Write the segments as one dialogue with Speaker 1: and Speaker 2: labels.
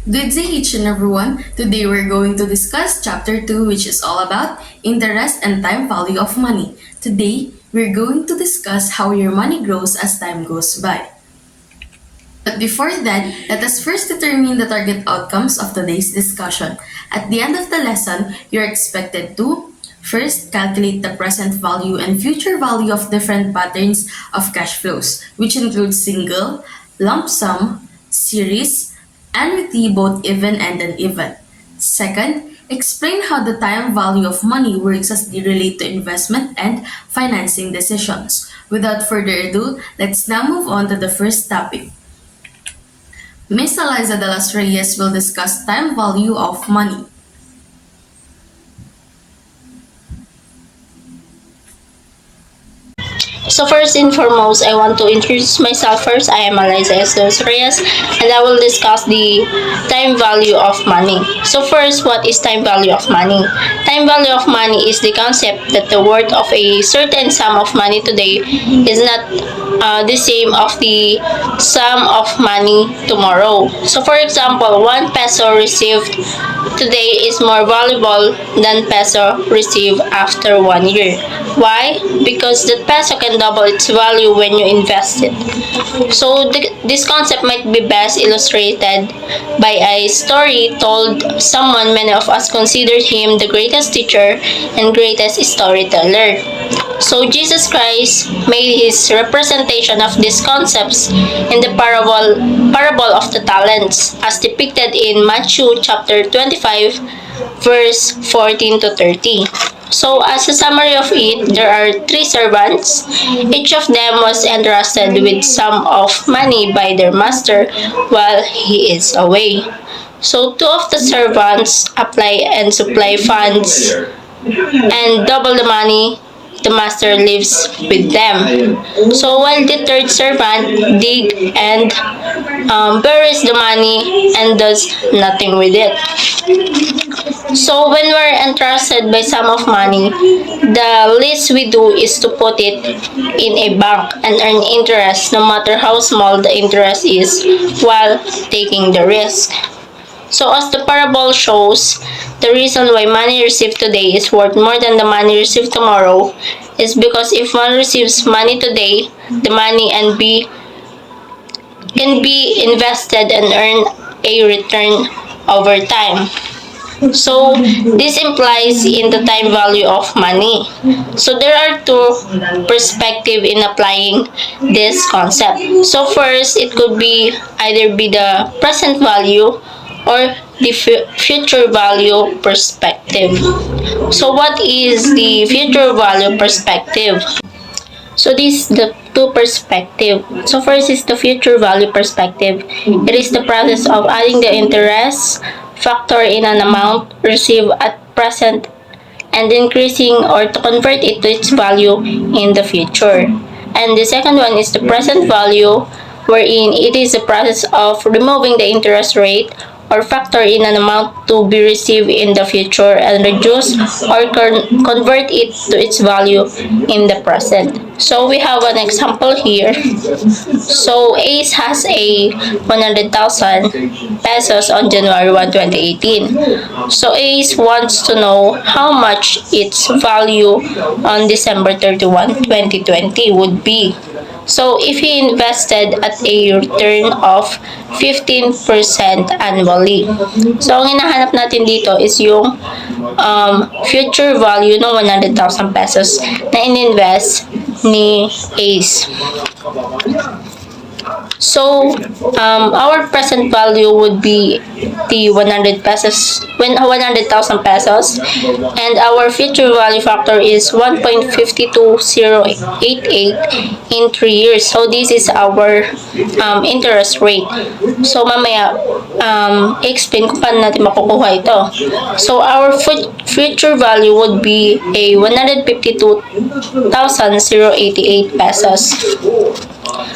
Speaker 1: Good day each and everyone. Today we're going to discuss chapter 2, which is all about interest and time value of money. Today we're going to discuss how your money grows as time goes by. But before that, let us first determine the target outcomes of today's discussion. At the end of the lesson, you're expected to first calculate the present value and future value of different patterns of cash flows, which include single, lump sum, series, annuity, both even and uneven. Second, explain how the time value of money works as they relate to investment and financing decisions. Without further ado, let's now move on to the first topic. Miss Eliza de los Reyes will discuss time value of money.
Speaker 2: So first and foremost, I want to introduce myself first. I am Eliza S. Dos Reyes, and I will discuss the time value of money. So first, what is time value of money? Time value of money is the concept that the worth of a certain sum of money today is not the same of the sum of money tomorrow. So for example, 1 peso received today is more valuable than peso received after 1 year. Why? Because that peso can double its value when you invest it. So this concept might be best illustrated by a story told someone many of us considered him the greatest teacher and greatest storyteller. So Jesus Christ made his representation of these concepts in the parable of the talents as depicted in Matthew chapter 25 verse 14 to 30. So as a summary of it, there are 3 servants. Each of them was entrusted with sum of money by their master while he is away. So 2 of the servants apply and supply funds and double the money the master lives with them. So while the 3rd servant dig and buries the money and does nothing with it. So when we're entrusted by sum of money, the least we do is to put it in a bank and earn interest no matter how small the interest is while taking the risk. So as the parable shows, the reason why money received today is worth more than the money received tomorrow is because if one receives money today, the money can be invested and earn a return over time. So this implies in the time value of money. So there are 2 perspectives in applying this concept. So first, it could be either be the present value or the future value perspective. So what is the future value perspective? So this is the 2 perspective. So first is the future value perspective. It is the process of adding the interest factor in an amount received at present and increasing or to convert it to its value in the future. And the second one is the present value, wherein it is the process of removing the interest rate or factor in an amount to be received in the future and reduce or convert it to its value in the present. So we have an example here. So Ace has a 100,000 pesos on January 1, 2018. So Ace wants to know how much its value on December 31, 2020 would be. So if he invested at a return of 15% annually. So ang hinahanap natin dito is yung future value ng 100,000 pesos na ininvest ni Ace. So, our present value would be the 100 pesos, 100,000 pesos, and our future value factor is 1.52088 in 3 years. So, this is our interest rate. So, mamaya, explain kung paano natin makukuha ito. So, our future value would be a 152,088 pesos.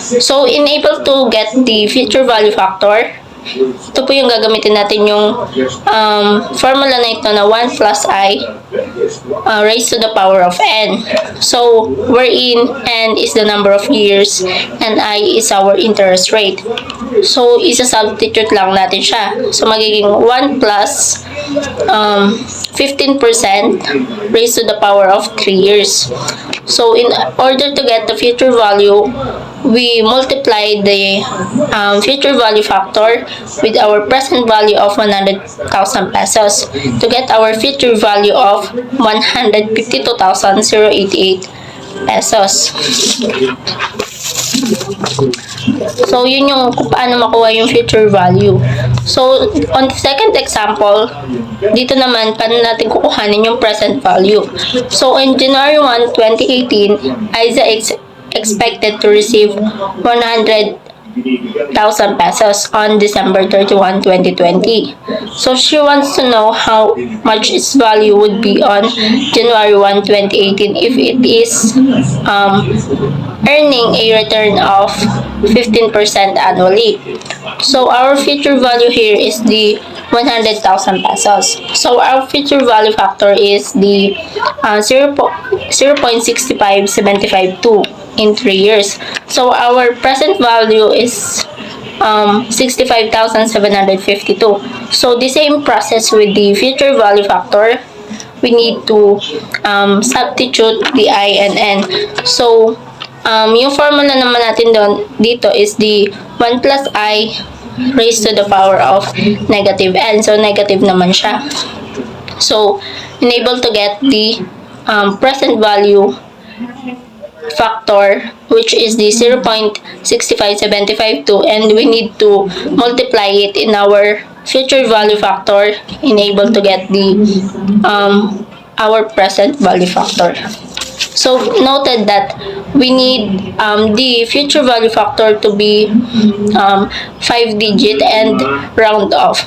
Speaker 2: So, in able to get the future value factor, ito po yung gagamitin natin yung formula na ito na 1 plus I raised to the power of n. So, wherein n is the number of years and I is our interest rate. So, isa-substitute lang natin siya. So, magiging 1 plus 15% raised to the power of 3 years. So, in order to get the future value, we multiply the future value factor with our present value of 100,000 pesos to get our future value of 152,088 pesos. So, yun yung kung paano makuha yung future value. So, on the second example, dito naman, paano natin kukuhanin yung present value. So, on January 1, 2018, Aiza expected to receive 100,000 pesos on December 31, 2020. So, she wants to know how much its value would be on January 1, 2018 if it is earning a return of 15% annually. So, our future value here is the 100,000 pesos. So, our future value factor is the 0.65752 in 3 years. So, our present value is 65,752. So, the same process with the future value factor. We need to substitute the I and N. So, yung formula naman natin dito is the 1 plus I raised to the power of negative n. So, negative naman siya. So, enable to get the present value factor, which is the 0.65752, and we need to multiply it in our future value factor, enable to get the our present value factor. So, noted that we need the future value factor to be 5-digit and round off.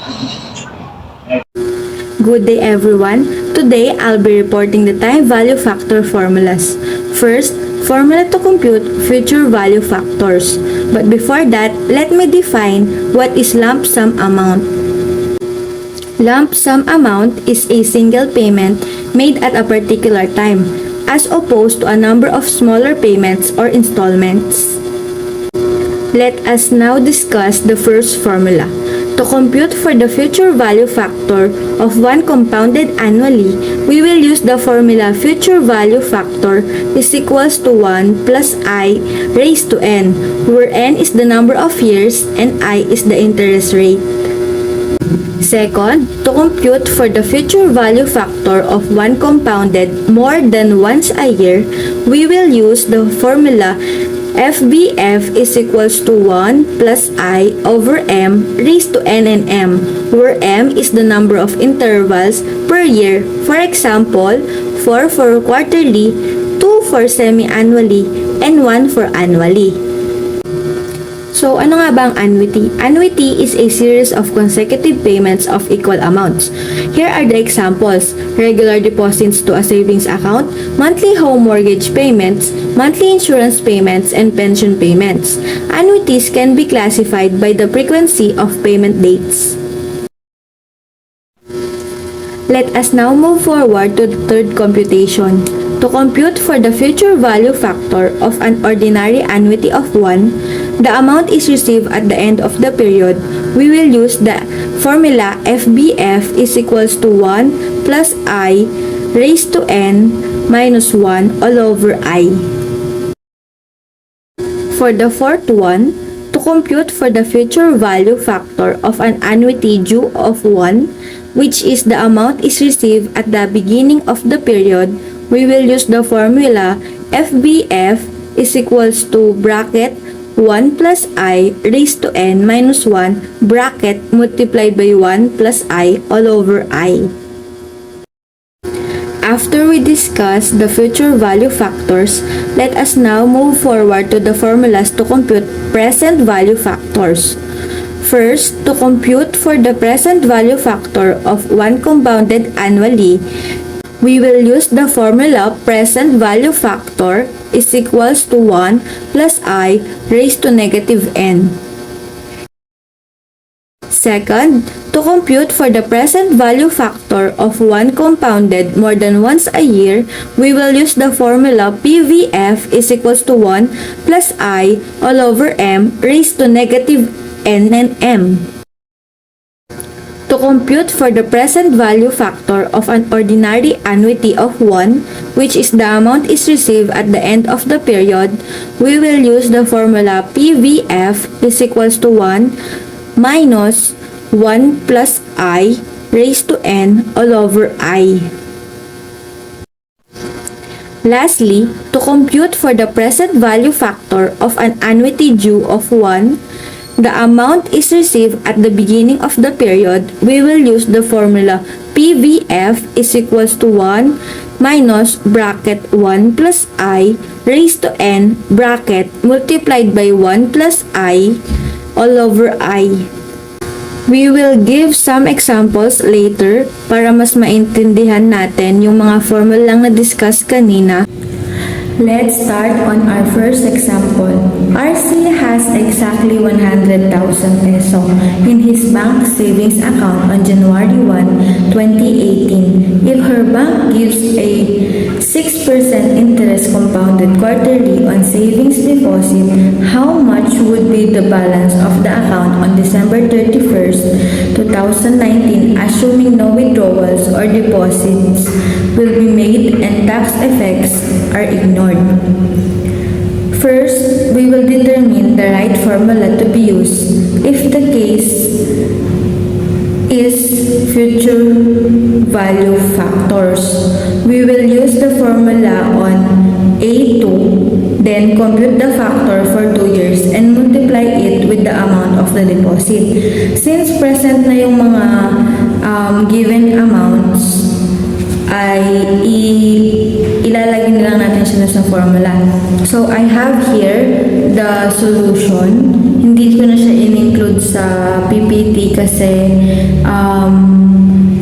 Speaker 3: Good day everyone. Today, I'll be reporting the time value factor formulas. First, formula to compute future value factors. But before that, let me define what is lump sum amount. Lump sum amount is a single payment made at a particular time, as opposed to a number of smaller payments or installments. Let us now discuss the first formula. To compute for the future value factor of 1 compounded annually, we will use the formula future value factor is equals to 1 plus I raised to n, where n is the number of years and I is the interest rate. Second, to compute for the future value factor of 1 compounded more than once a year, we will use the formula FBF is equals to 1 plus I over M raised to N and M, where M is the number of intervals per year. For example, 4 for quarterly, 2 for semi-annually, and 1 for annually. So, ano nga ba ang annuity? Annuity is a series of consecutive payments of equal amounts. Here are the examples: regular deposits to a savings account, monthly home mortgage payments, monthly insurance payments, and pension payments. Annuities can be classified by the frequency of payment dates. Let us now move forward to the third computation. To compute for the future value factor of an ordinary annuity of 1, the amount is received at the end of the period. We will use the formula FBF is equals to 1 plus I raised to N minus 1 all over I. For the fourth one, to compute for the future value factor of an annuity due of 1, which is the amount is received at the beginning of the period, we will use the formula FBF is equals to bracket 1 plus I raised to N minus 1 bracket multiplied by 1 plus I all over I. After we discuss the future value factors, let us now move forward to the formulas to compute present value factors. First, to compute for the present value factor of 1 compounded annually, we will use the formula present value factor is equals to 1 plus I raised to negative N. Second, to compute for the present value factor of 1 compounded more than once a year, we will use the formula PVF is equals to 1 plus I all over m raised to negative n and m. To compute for the present value factor of an ordinary annuity of 1, which is the amount is received at the end of the period, we will use the formula PVF is equals to 1 minus 1 plus I raised to n all over I. Lastly, to compute for the present value factor of an annuity due of 1, the amount is received at the beginning of the period, we will use the formula PVF is equals to 1 minus bracket 1 plus I raised to n bracket multiplied by 1 plus I all over I. We will give some examples later para mas maintindihan natin yung mga formula lang na-discuss kanina. Let's start on our first example. RC has exactly 100,000 peso in his bank savings account on January 1, 2018. If her bank gives a 6% interest compounded quarterly on savings deposit, how much would be the balance of the account on December 31st, 2019, assuming no withdrawals or deposits will be made and tax effects are ignored? First, we will determine the right formula to be used. If the case is future value factors, we will use the formula on A2, then compute the factor for 2 years and multiply it with the amount of the deposit. Since present na yung mga given amounts, ay ilalagay na lang natin siya sa formula. So, I have here the solution. Hindi ko na siya in-include sa PPT kasi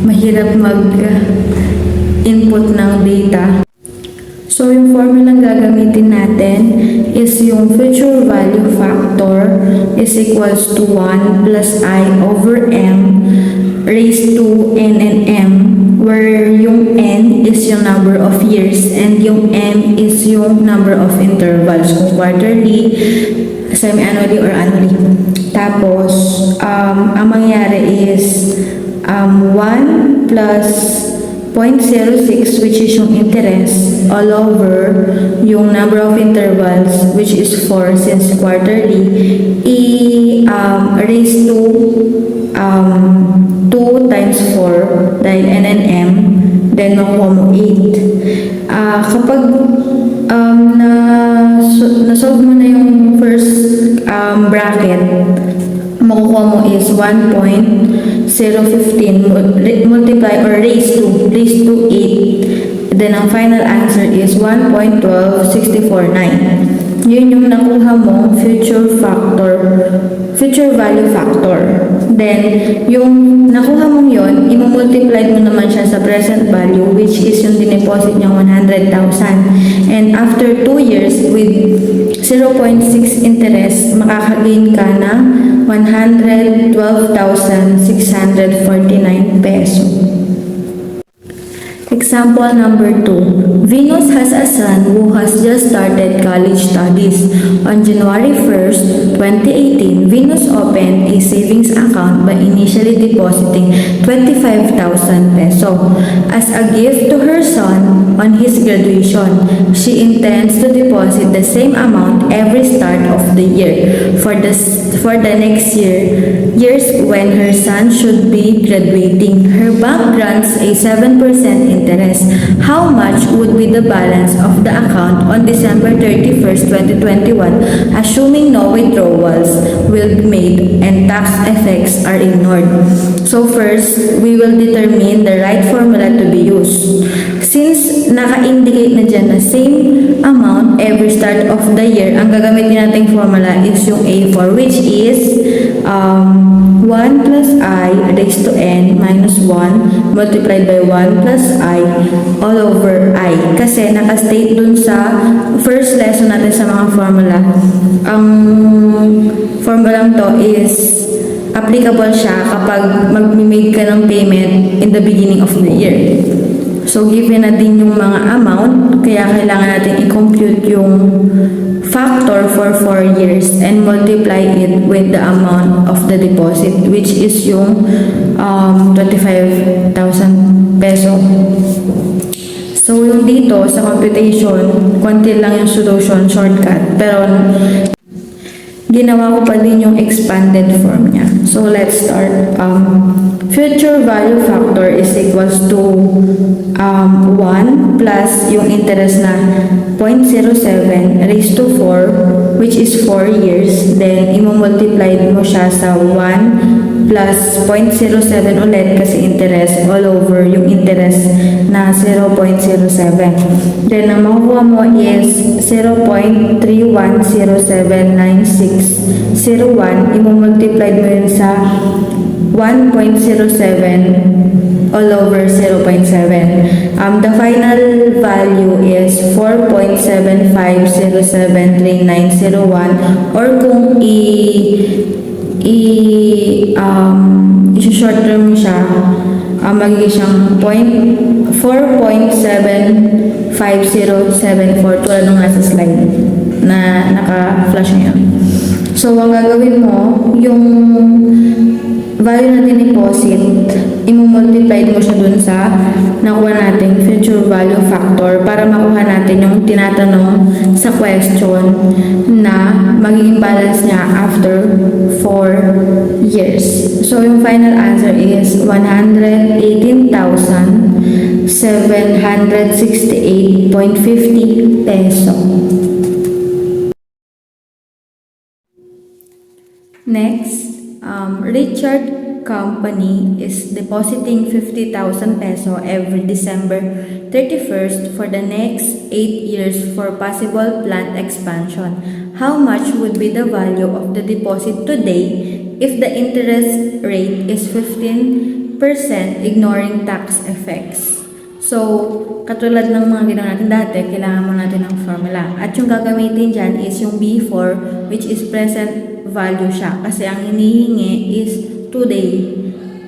Speaker 3: mahirap mag-input ng data. So, yung formula gagamitin natin is yung future value factor is equals to 1 plus I over m raised to n and m, where yung n is yung number of years and yung m is yung number of intervals, kung quarterly, semi-annually, or annually. Tapos, ang mangyari is 1 plus 0.06, which is yung interest, all over yung number of intervals, which is 4 since quarterly, raised to 2 times 4 dahil n and m, then makuha mo 8. Kapag na-solve mo na yung first bracket, makukuha mo is 1.015 multiply or raise to 8. Then ang final answer is 1.12649. Yun yung nakuha mo future value factor. Then, yung nakuha mong yun, imumultiply mo naman siya sa present value, which is yung dineposit niyang 100,000. And after 2 years, with 0.6 interest, makakagain ka na 112,649 peso. Example number 2. Venus has a son who has just started college studies. On January 1st, 2018, Venus opened a savings account by initially depositing 25,000 peso. As a gift to her son on his graduation, she intends to deposit the same amount every start of the year for the next years when her son should be graduating. Her bank grants a 7% interest. How much would be the balance of the account on December 31st, 2021, assuming no withdrawals will be made and tax effects are ignored? So first, we will determine the right formula to be used. Since naka-indicate na dyan na same amount every start of the year, ang gagamitin nating formula is yung A4, which is 1 plus I raised to n minus 1 multiplied by 1 plus I all over I. Kasi naka-state dun sa first lesson natin sa mga formula. Ang formula to is a applicable siya kapag mag-made ka ng payment in the beginning of the year. So, given na din yung mga amount, kaya kailangan natin i-compute yung factor for 4 years and multiply it with the amount of the deposit, which is yung 25,000 peso. So, yung dito sa computation, konti lang yung solution, shortcut. Pero, ginawa ko pa din yung expanded form niya. So, let's start. Future value factor is equals to 1 plus yung interest na 0.07 raised to 4, which is 4 years. Then, imumultiply mo siya sa 1 plus 0.07 ulit kasi interest all over yung interest na 0.07. Then, ang makukuha mo is 0.31079601. Imumultiply mo yun sa 1.07 all over 0.7. The final value is 4.75073901, or kung i-short term mo siya, magiging siyang 4.75074 tulad nung nasa slide na naka-flash ngayon. So, ang gagawin mo, yung value na deposit, imumultiply mo siya dun sa nakuha natin future value factor para makuha natin yung tinatanong sa question na magiging balance niya after 4 years. So, yung final answer is 118,768.50 peso. Next, Richard Company is depositing 50,000 peso every December 31st for the next 8 years for possible plant expansion. How much would be the value of the deposit today if the interest rate is 15% ignoring tax effects? So, katulad ng mga ginawa natin dati, kailangan mo natin ng formula. At yung gagamitin dyan is yung B4, which is present value siya. Kasi ang hinihingi is today,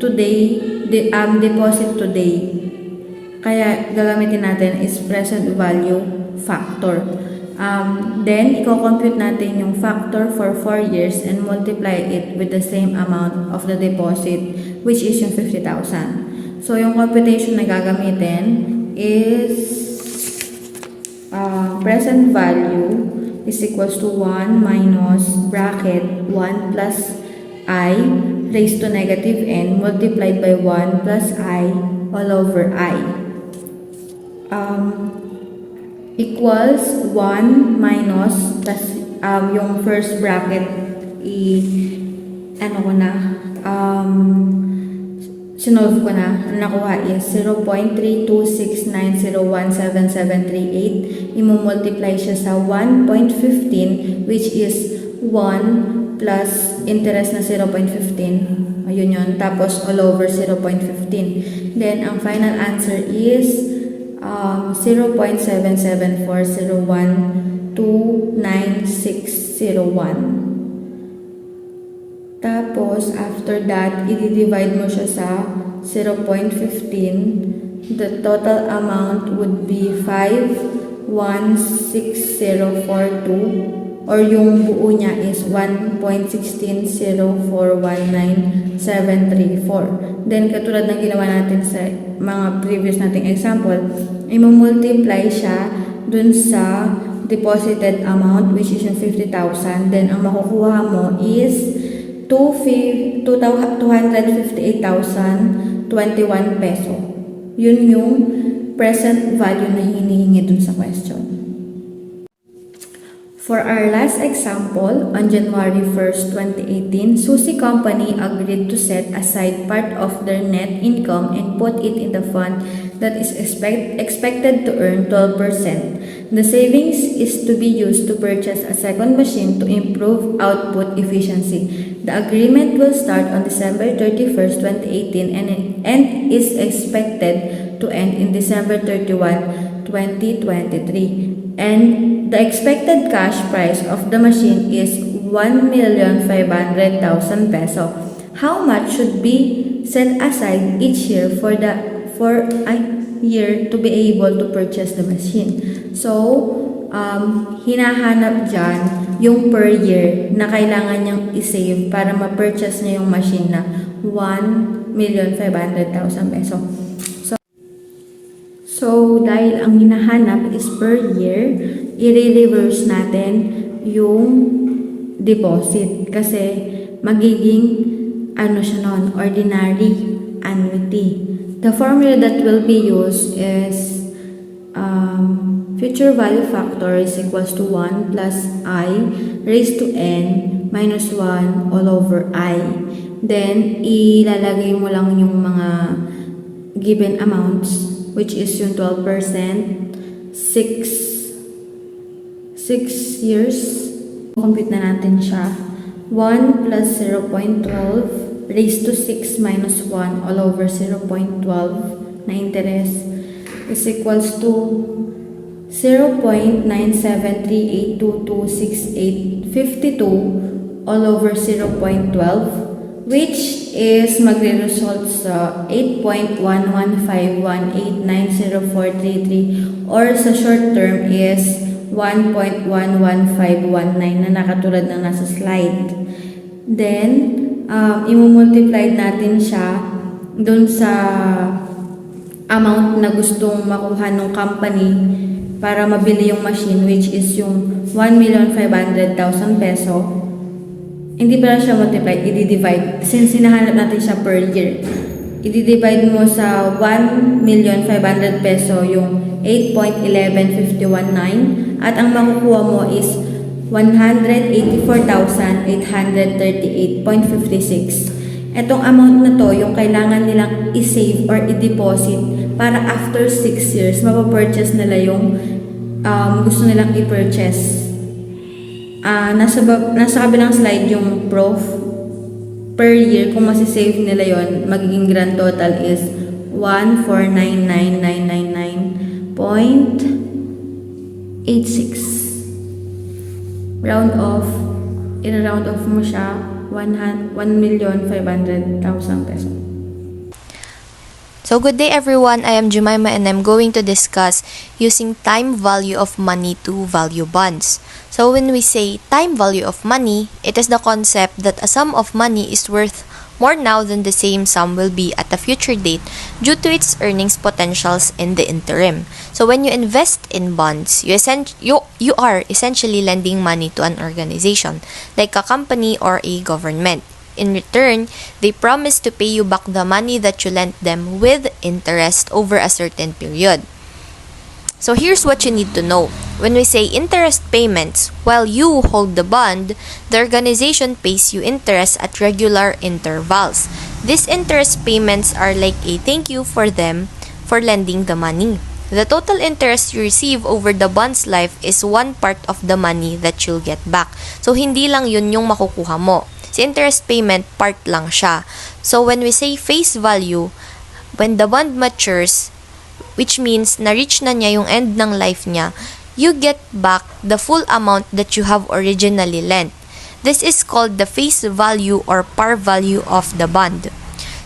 Speaker 3: deposit today. Kaya gagamitin natin is present value factor. Then, i-compute natin yung factor for 4 years and multiply it with the same amount of the deposit, which is yung 50,000. So, yung computation na gagamitin is present value is equals to 1 minus bracket 1 plus I raised to negative n multiplied by 1 plus I all over I. Equals 1 minus plus yung first bracket sinolve ko na, nakuha is 0.32690177738. Imumultiply siya sa 1.15, which is 1 plus interest na 0.15. Ayun yun. Tapos all over 0.15. Then, ang final answer is 0.7740129601. Tapos, after that, i-divide mo siya sa 0.15. The total amount would be 5,16042, or yung buo niya is 1.160419734. Then, katulad ng ginawa natin sa mga previous nating example, imumultiply siya dun sa deposited amount, which is yung 50,000. Then, ang makukuha mo is 258,021 peso. Yun yung present value na hinihingi dun sa question. For our last example, on January 1st, 2018, Susie Company agreed to set aside part of their net income and put it in the fund that is expected to earn 12%. The savings is to be used to purchase a second machine to improve output efficiency. The agreement will start on December 31st, 2018 and is expected to end in December 31, 2023. And the expected cash price of the machine is 1,500,000 peso. how much should be set aside each year for a year to be able to purchase the machine. So, hinahanap dyan yung per year na kailangan niyang isave para ma-purchase niya yung machine na 1,500,000 peso. So, dahil ang hinahanap is per year, i-reverse natin yung deposit kasi magiging siya nun, ordinary annuity. The formula that will be used is future value factor is equals to 1 plus I raised to n minus 1 all over I. Then, ilalagay mo lang yung mga given amounts, which is yung 12%, 6 years. Compute na natin siya. 1 plus 0.12 raised to 6 minus 1 all over 0.12 na interest is equals to 0.9738226852 all over 0.12, which is magre-result sa 8.1151890433, or sa short term is 1.11519 na nakatulad ng nasa slide. Then, i-multiply natin siya dun sa amount na gustong makuha ng company para mabili yung machine, which is yung 1,500,000 peso. Hindi pala siya multiply, i-divide. Since hinahanap natin siya per year, i-divide mo sa 1,500,000 peso yung 8.11519 at ang makukuha mo is 184,838.56. Etong amount na to, yung kailangan nilang i-save or i-deposit para after 6 years, mapapurchase nila yung gusto nilang i-purchase. Nasa kabilang slide yung proof. Per year, kung masisave nila yon, magiging grand total is 1499999.86. Round off mo siya 1,500,000 peso.
Speaker 4: So good day everyone, I am Jemima and I'm going to discuss using time value of money to value bonds. So when we say time value of money, it is the concept that a sum of money is worth more now than the same sum will be at a future date due to its earnings potentials in the interim. So when you invest in bonds, you are essentially lending money to an organization, like a company or a government. In return, they promise to pay you back the money that you lent them with interest over a certain period. So here's what you need to know. When we say interest payments, while you hold the bond, the organization pays you interest at regular intervals. These interest payments are like a thank you for them for lending the money. The total interest you receive over the bond's life is one part of the money that you'll get back. So hindi lang yun yung makukuha mo. Si interest payment, part lang siya. So when we say face value, when the bond matures, which means na-reach na niya yung end ng life niya, you get back the full amount that you have originally lent. This is called the face value or par value of the bond.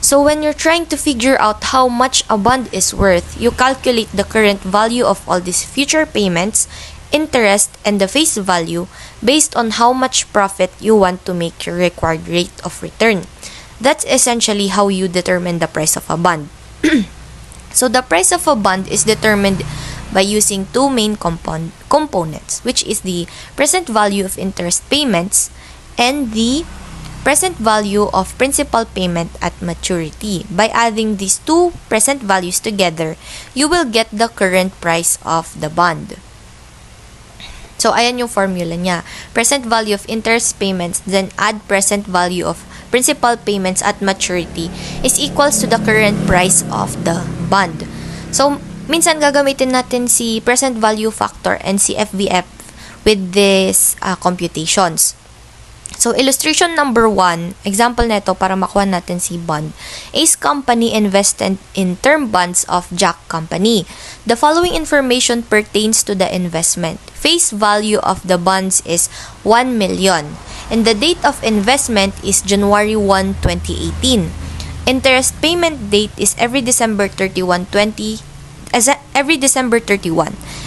Speaker 4: So when you're trying to figure out how much a bond is worth, you calculate the current value of all these future payments, interest, and the face value based on how much profit you want to make your required rate of return. That's essentially how you determine the price of a bond. So the price of a bond is determined by using two main components, which is the present value of interest payments and the present value of principal payment at maturity. By adding these two present values together, you will get the current price of the bond. So ayan yung formula niya. Present value of interest payments, then add present value of principal payments at maturity is equals to the current price of the bond. So, minsan gagamitin natin si present value factor and si FVF with these computations. So, illustration number 1, example nito para makuha natin si bond. Ace Company invested in term bonds of Jack Company. The following information pertains to the investment. Face value of the bonds is 1 million. and the date of investment is January 1, 2018. Interest payment date is every December 31, 31,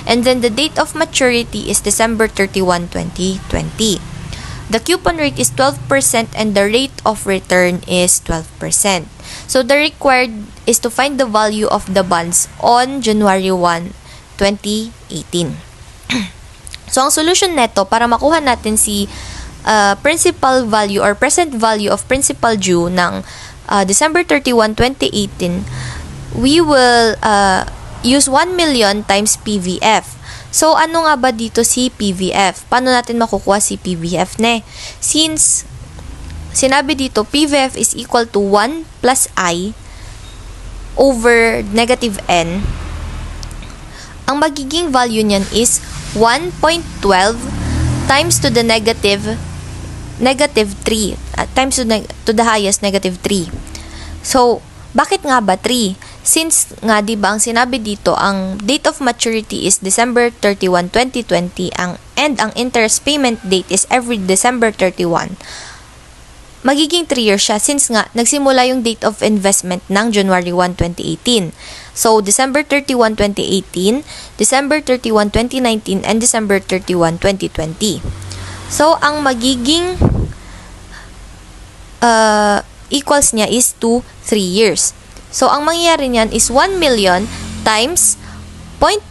Speaker 4: and then the date of maturity is December 31, 2020. The coupon rate is 12% and the rate of return is 12%. So the required is to find the value of the bonds on January 1, 2018. So ang solution neto para makuha natin si principal value or present value of principal due ng December 31, 2018, we will use 1 million times PVF. So, ano nga ba dito si PVF? Paano natin makukuha si PVF, ne? Since, sinabi dito, PVF is equal to 1 plus I over negative N, ang magiging value niyan is 1.12 times to the negative 3, times to the highest negative 3. So, bakit nga ba 3? Since nga 'di ba ang sinabi dito ang date of maturity is December 31, 2020 and ang interest payment date is every December 31. Magiging 3 years siya since nga nagsimula yung date of investment ng January 1, 2018. So December 31, 2018, December 31, 2019 and December 31, 2020. So ang magiging equals niya is to 3 years. So, ang mangyayari niyan is 1 million times 1.12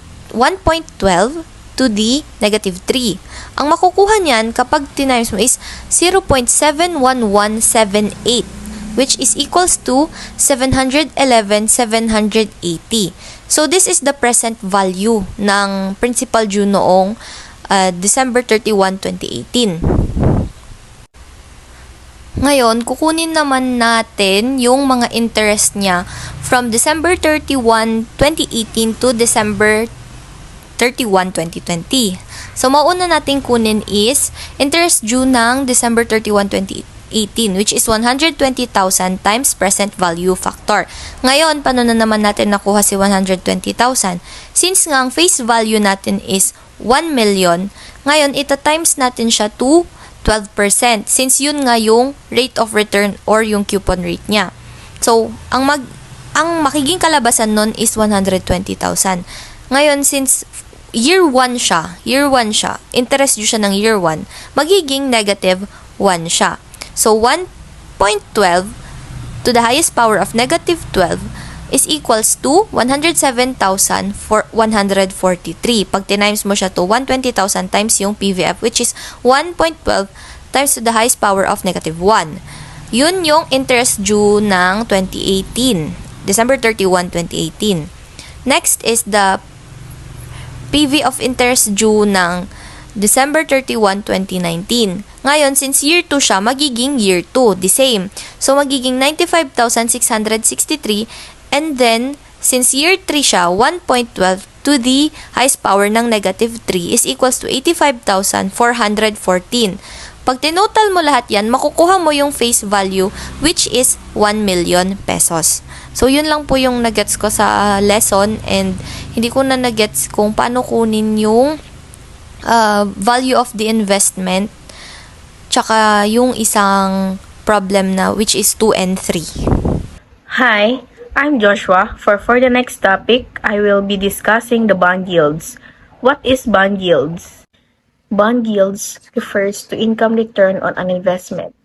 Speaker 4: to the negative 3. Ang makukuha niyan kapag tinimes mo is 0.71178 which is equals to 711,780. So, this is the present value ng principal due noong December 31, 2018. Ngayon, kukunin naman natin yung mga interest niya from December 31, 2018 to December 31, 2020. So, mauna natin kunin is interest due ng December 31, 2018 which is 120,000 times present value factor. Ngayon, paano na naman natin nakuha si 120,000? Since nga ang face value natin is 1 million, ngayon, ita-times natin siya to 12% since yun nga yung rate of return or yung coupon rate niya. So, ang makiging kalabasan nun is 120,000. Ngayon, since year 1 siya, interest due siya ng year 1, magiging negative 1 siya. So, 1.12 to the highest power of negative 12 is equals to 107,143. Pag tinimes mo siya to 120,000 times yung PVF which is 1.12 times to the highest power of negative 1. Yun yung interest due ng 2018. December 31, 2018. Next is the PV of interest due ng December 31, 2019. Ngayon, since year 2 siya, magiging year 2. The same. So, magiging 95,663. And then, since year 3 siya, 1.12 to the highest power ng negative 3 is equals to 85,414. Pag tinotal mo lahat yan, makukuha mo yung face value which is 1 million pesos. So, yun lang po yung nagets ko sa lesson and hindi ko na nagets kung paano kunin yung value of the investment tsaka yung isang problem na which is 2 and 3.
Speaker 3: Hi, I'm Joshua. For the next topic, I will be discussing the bond yields. What is bond yields? Bond yields refers to income return on an investment.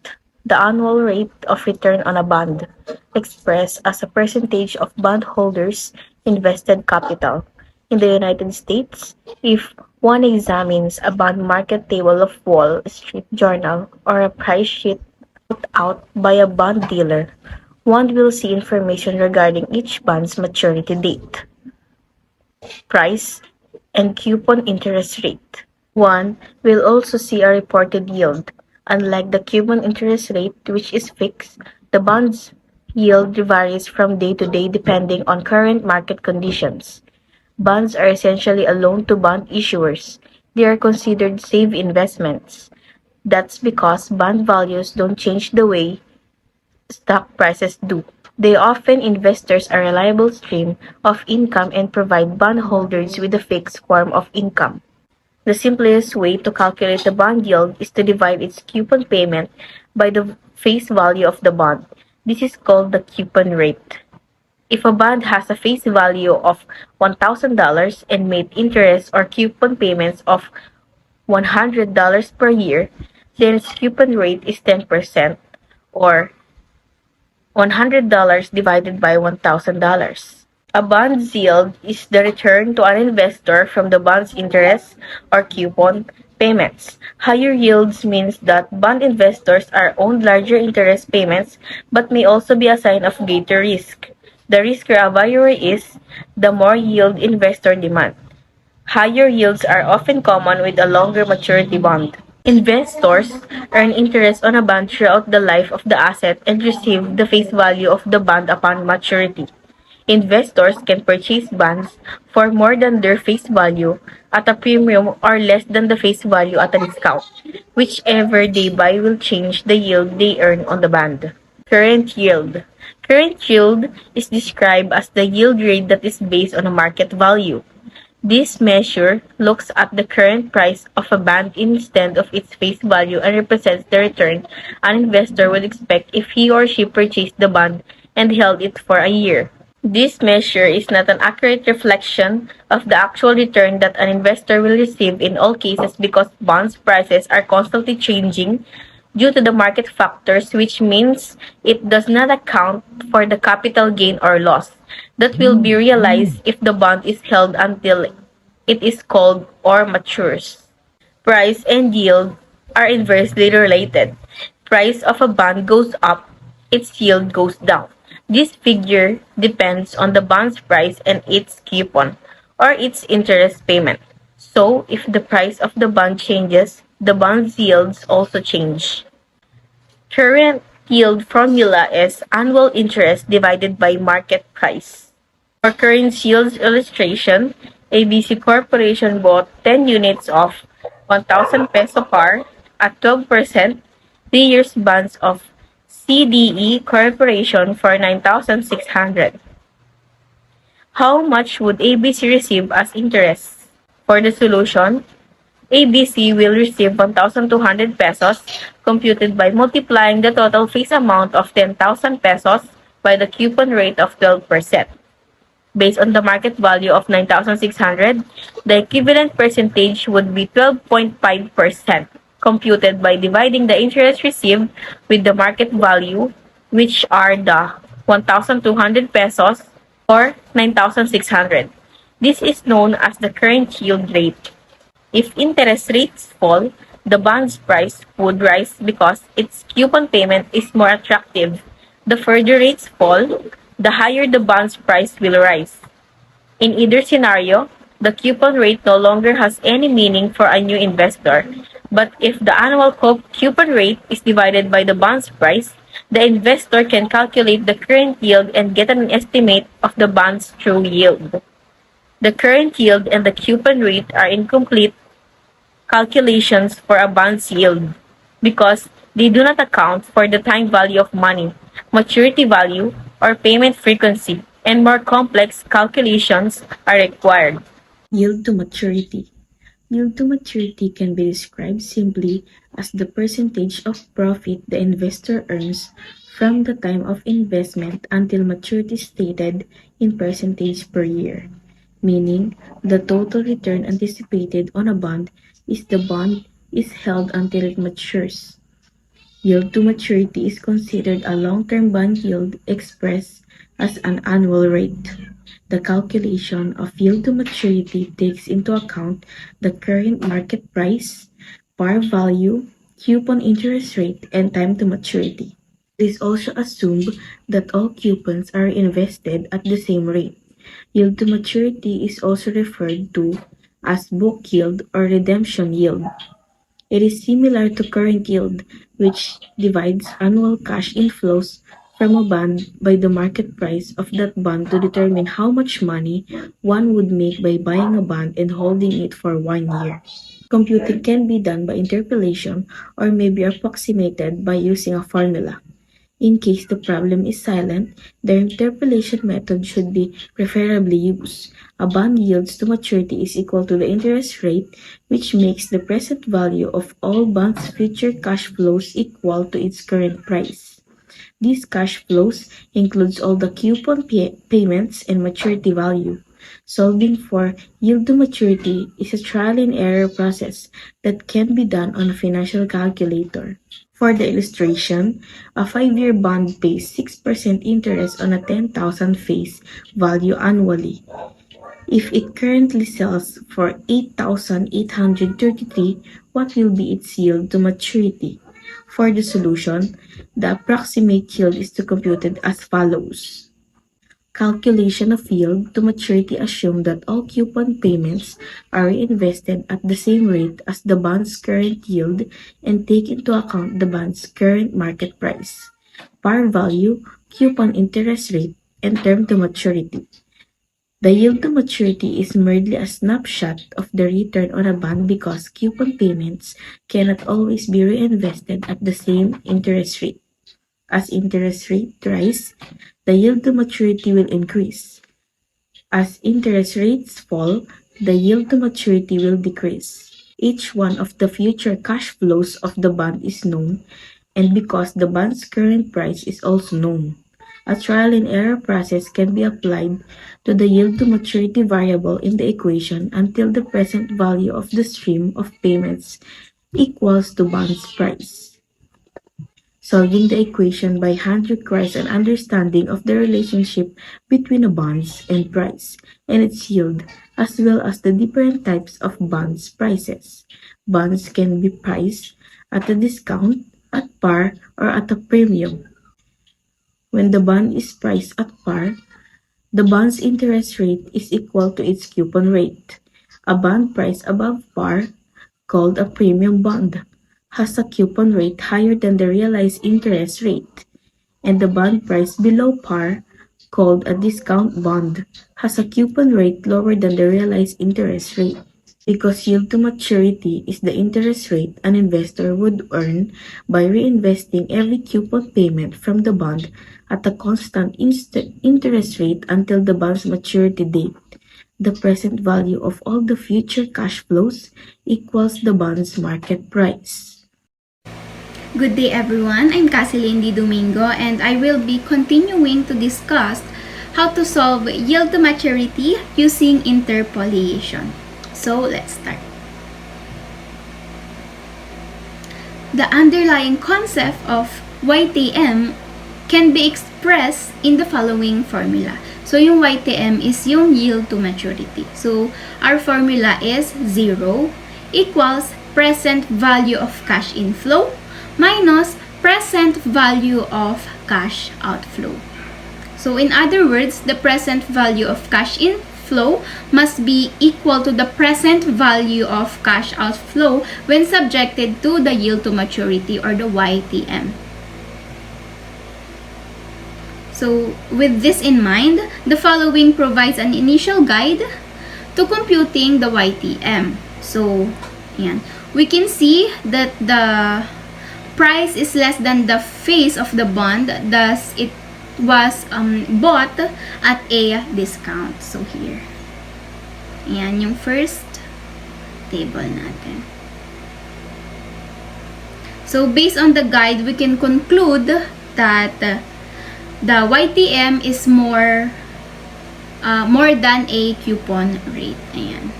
Speaker 3: The annual rate of return on a bond, expressed as a percentage of bondholders' invested capital. In the United States, if one examines a bond market table of Wall Street Journal or a price sheet put out by a bond dealer, one will see information regarding each bond's maturity date, price, and coupon interest rate. One will also see a reported yield. Unlike the coupon interest rate, which is fixed, the bond's yield varies from day to day depending on current market conditions. Bonds are essentially a loan to bond issuers. They are considered safe investments. That's because bond values don't change the way stock prices do. They offer investors a reliable stream of income and provide bondholders with a fixed form of income.
Speaker 5: The simplest way to calculate the bond yield is to divide its coupon payment by the face value of the bond. This is called the coupon rate. If a bond has a face value of $1,000 and made interest or coupon payments of $100 per year, then its coupon rate is 10% or $100 divided by $1,000. A bond's yield is the return to an investor from the bond's interest or coupon payments. Higher yields means that bond investors are owed larger interest payments but may also be a sign of greater risk. The riskier a borrower is, the more yield investor demand. Higher yields are often common with a longer maturity bond. Investors earn interest on a bond throughout the life of the asset and receive the face value of the bond upon maturity. Investors can purchase bonds for more than their face value at a premium or less than the face value at a discount. Whichever they buy will change the yield they earn on the bond. Current yield. Current yield is described as the yield rate that is based on a market value. This measure looks at the current price of a bond instead of its face value and represents the return an investor would expect if he or she purchased the bond and held it for a year. This measure is not an accurate reflection of the actual return that an investor will receive in all cases because bonds prices are constantly changing due to the market factors, which means it does not account for the capital gain or loss that will be realized if the bond is held until it is called or matures. Price and yield are inversely related. Price of a bond goes up, its yield goes down. This figure depends on the bond's price and its coupon, or its interest payment. So, if the price of the bond changes, the bond's yields also change. Current yield formula is annual interest divided by market price. For current yields illustration, ABC Corporation bought 10 units of 1,000 peso par at 12%, 3 years bonds of CDE Corporation for 9,600. How much would ABC receive as interest? For the solution, ABC will receive 1,200 pesos computed by multiplying the total face amount of 10,000 pesos by the coupon rate of 12%. Based on the market value of 9,600, the equivalent percentage would be 12.5%, computed by dividing the interest received with the market value, which are the 1,200 pesos or 9,600. This is known as the current yield rate. If interest rates fall, the bond's price would rise because its coupon payment is more attractive. The further rates fall, the higher the bond's price will rise. In either scenario, the coupon rate no longer has any meaning for a new investor. But if the annual coupon rate is divided by the bond's price, the investor can calculate the current yield and get an estimate of the bond's true yield. The current yield and the coupon rate are incomplete calculations for a bond's yield because they do not account for the time value of money, maturity value, or payment frequency, and more complex calculations are required.
Speaker 6: Yield to maturity. Yield to maturity can be described simply as the percentage of profit the investor earns from the time of investment until maturity stated in percentage per year, meaning the total return anticipated on a bond is the bond is held until it matures. Yield to maturity is considered a long-term bond yield expressed as an annual rate. The calculation of yield to maturity takes into account the current market price, par value, coupon interest rate, and time to maturity. It is also assumed that all coupons are invested at the same rate. Yield to maturity is also referred to as book yield or redemption yield. It is similar to current yield, which divides annual cash inflows from a bond by the market price of that bond to determine how much money one would make by buying a bond and holding it for 1 year. Computing can be done by interpolation or may be approximated by using a formula. In case the problem is silent, the interpolation method should be preferably used. A bond yields to maturity is equal to the interest rate, which makes the present value of all bonds' future cash flows equal to its current price. These cash flows includes all the coupon payments and maturity value. Solving for yield to maturity is a trial and error process that can be done on a financial calculator. For the illustration, a 5-year bond pays 6% interest on a 10,000 face value annually. If it currently sells for 8,833, what will be its yield to maturity? For the solution, the approximate yield is to computed as follows. Calculation of yield to maturity assume that all coupon payments are reinvested at the same rate as the bond's current yield and take into account the bond's current market price, par value, coupon interest rate, and term to maturity. The yield to maturity is merely a snapshot of the return on a bond because coupon payments cannot always be reinvested at the same interest rate. As interest rate rise, the yield to maturity will increase. As interest rates fall, the yield to maturity will decrease. Each one of the future cash flows of the bond is known, and because the bond's current price is also known, a trial and error process can be applied to the yield to maturity variable in the equation until the present value of the stream of payments equals to bond's price. Solving the equation by hand requires an understanding of the relationship between a bonds and price and its yield, as well as the different types of bonds prices. Bonds can be priced at a discount, at par, or at a premium. When the bond is priced at par, the bond's interest rate is equal to its coupon rate. A bond priced above par, called a premium bond, has a coupon rate higher than the realized interest rate, and the bond price below par, called a discount bond, has a coupon rate lower than the realized interest rate. Because yield to maturity is the interest rate an investor would earn by reinvesting every coupon payment from the bond at a constant interest rate until the bond's maturity date. The present value of all the future cash flows equals the bond's market price.
Speaker 7: Good day everyone, I'm Cassiline D. Domingo and I will be continuing to discuss how to solve yield to maturity using interpolation. So let's start. The underlying concept of YTM can be expressed in the following formula. So yung YTM is yung yield to maturity. So our formula is 0 equals present value of cash inflow minus present value of cash outflow. So in other words, the present value of cash inflow must be equal to the present value of cash outflow when subjected to the yield to maturity or the YTM. So with this in mind, the following provides an initial guide to computing the YTM. So yan. We can see that the price is less than the face of the bond, thus it was bought at a discount. So here, yan yung first table natin. So based on the guide, we can conclude that the YTM is more than a coupon rate. Ayan.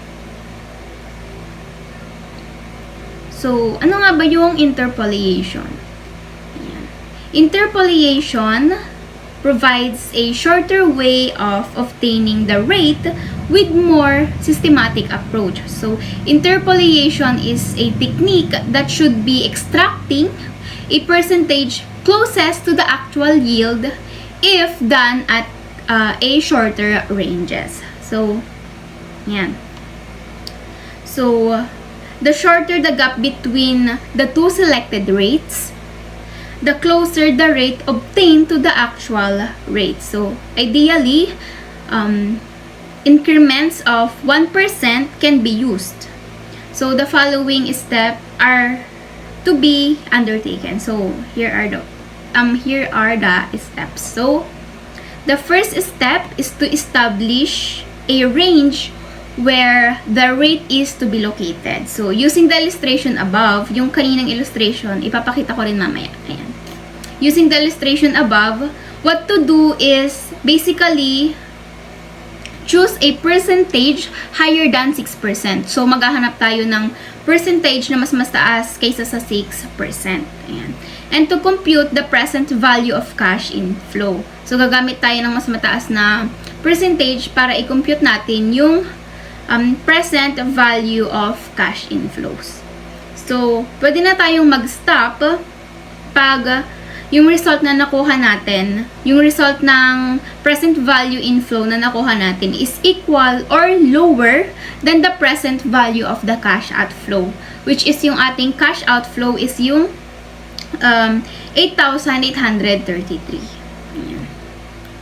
Speaker 7: So, ano nga ba yung interpolation? Ayan. Interpolation provides a shorter way of obtaining the rate with more systematic approach. So, interpolation is a technique that should be extracting a percentage closest to the actual yield if done at a shorter ranges. So, yan. So, the shorter the gap between the two selected rates, the closer the rate obtained to the actual rate. So, ideally, increments of 1% can be used. So, the following steps are to be undertaken. So, here are the here are the steps. So, the first step is to establish a range where the rate is to be located. So, using the illustration above, yung kaninang illustration, ipapakita ko rin mamaya. Ayan. Using the illustration above, what to do is basically choose a percentage higher than 6%. So, maghahanap tayo ng percentage na mas taas kaysa sa 6%. Ayan. And to compute the present value of cash inflow. So, gagamit tayo ng mas mataas na percentage para i-compute natin yung present value of cash inflows. So, pwede na tayong mag-stop pag yung result na nakuha natin, yung result ng present value inflow na nakuha natin is equal or lower than the present value of the cash outflow, which is yung ating cash outflow is yung 8,833. Ayan.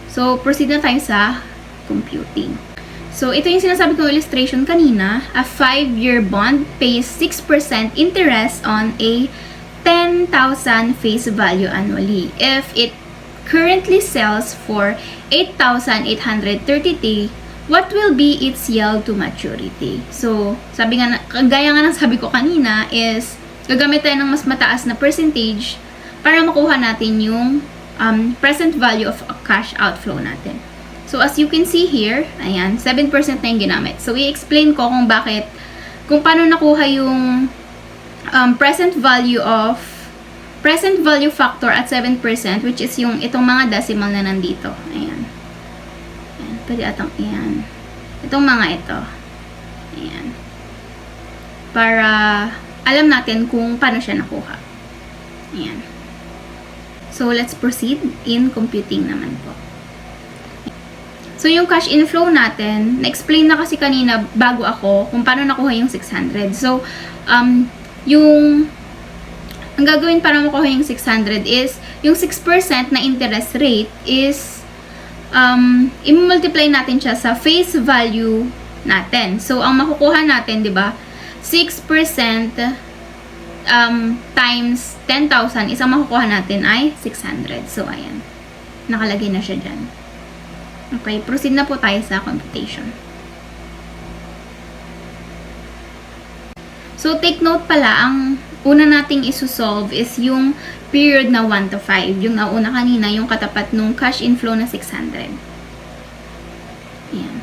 Speaker 7: So, proceed na tayo sa computing. So, ito yung sinasabi kong illustration kanina. A 5-year bond pays 6% interest on a 10,000 face value annually. If it currently sells for 8,833, what will be its yield to maturity? So, gaya nga ng sabi ko kanina is, gagamit tayo ng mas mataas na percentage para makuha natin yung present value of cash outflow natin. So, as you can see here, ayan, 7% na yung ginamit. So, i-explain ko kung paano nakuha yung present value factor at 7%, which is yung itong mga decimal na nandito. Ayan. Ayan. Pwede atang, ayan. Itong mga ito. Ayan. Para alam natin kung paano siya nakuha. Ayan. So, let's proceed in computing naman po. So, yung cash inflow natin, na-explain na kasi kanina bago ako kung paano nakuha yung 600. So, ang gagawin para makuha yung 600 is, yung 6% na interest rate is, i-multiply natin siya sa face value natin. So, ang makukuha natin, di ba, 6% times 10,000 is ang makukuha natin ay 600. So, ayan. Nakalagay na siya dyan. Okay, proceed na po tayo sa computation. So, take note pala, ang una nating isosolve is yung period na 1 to 5. Yung nauna kanina, yung katapat nung cash inflow na 600. Ayan.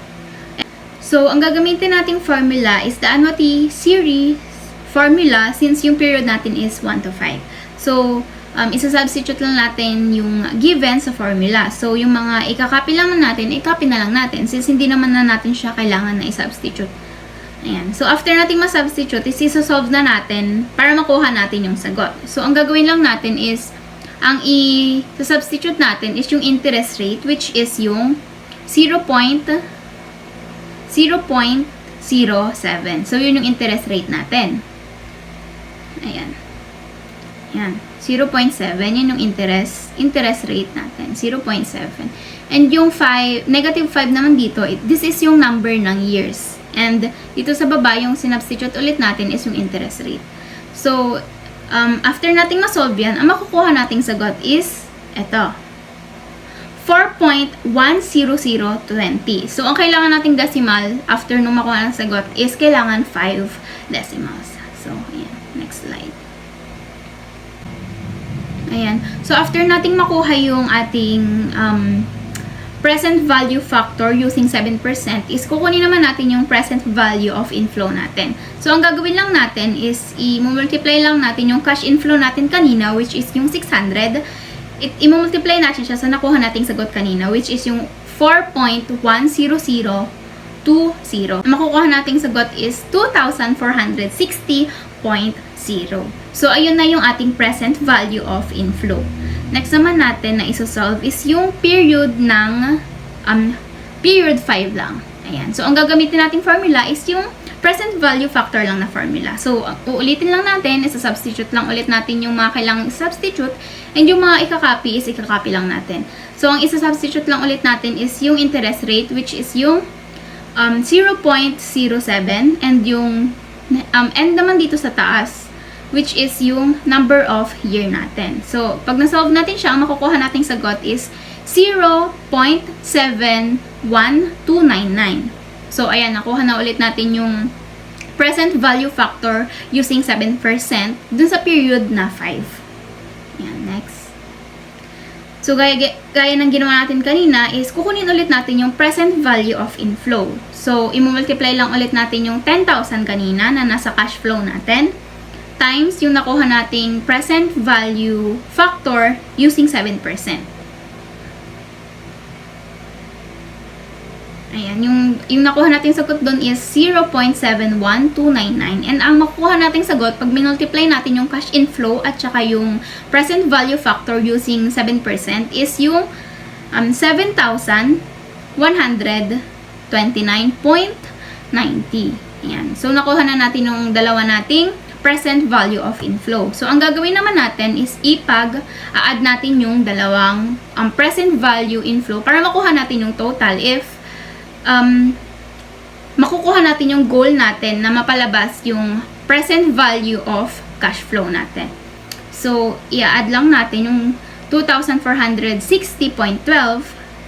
Speaker 7: So, ang gagamitin nating formula is the annuity series formula since yung period natin is 1 to 5. So, isa-substitute lang natin yung given sa formula. So, yung mga ikakopy lang natin, i-copy na lang natin since hindi naman na natin siya kailangan na i-substitute. Ayan. So, after natin ma-substitute, isa-solve na natin para makuha natin yung sagot. So, ang gagawin lang natin is, ang i-substitute natin is yung interest rate, which is yung 0.07. So, yun yung interest rate natin. Ayan. Ayan. 0.7, yun yung interest rate natin. 0.7. And yung negative 5 naman dito, this is yung number ng years. And dito sa baba, yung sinubstitute ulit natin is yung interest rate. So, after nating ma-solve yan, ang makukuha nating sagot is ito. 4.10020. So, ang kailangan nating decimal after nung makuha ng sagot is kailangan 5 decimals. So, ayan. Next slide. Ayan. So, after nating makuha yung ating present value factor using 7% is kukunin naman natin yung present value of inflow natin. So, ang gagawin lang natin is i-multiply lang natin yung cash inflow natin kanina, which is yung 600. I-multiply natin siya sa nakuha nating sagot kanina, which is yung 4.10020. Ang makukuha nating sagot is 2,460.0. So, ayun na yung ating present value of inflow. Next naman natin na isosolve is yung period ng period 5 lang. Ayan. So, ang gagamitin nating formula is yung present value factor lang na formula. So, uulitin lang natin, isa-substitute lang ulit natin yung mga kailangang substitute, and yung mga ikakopy is ikakopy lang natin. So, ang isa-substitute lang ulit natin is yung interest rate, which is yung 0.07, and yung end naman dito sa taas which is yung number of year natin. So, pag nasolve natin siya, ang makukuha nating sagot is 0.71299. So, ayan, nakuha na ulit natin yung present value factor using 7% dun sa period na 5. Ayan, next. So, gaya ng ginawa natin kanina is kukunin ulit natin yung present value of inflow. So, i-multiply lang ulit natin yung 10,000 kanina na nasa cash flow natin times yung nakuha nating present value factor using 7%. Ayan, yung nakuha nating sagot doon is 0.71299. And ang makukuha nating sagot, pag minultiply natin yung cash inflow at saka yung present value factor using 7% is yung 7,129.90. Ayan. So, nakuha na natin yung dalawa nating present value of inflow. So, ang gagawin naman natin is add natin yung dalawang present value inflow para makuha natin yung total if makukuha natin yung goal natin na mapalabas yung present value of cash flow natin. So, i-add lang natin yung 2,460.12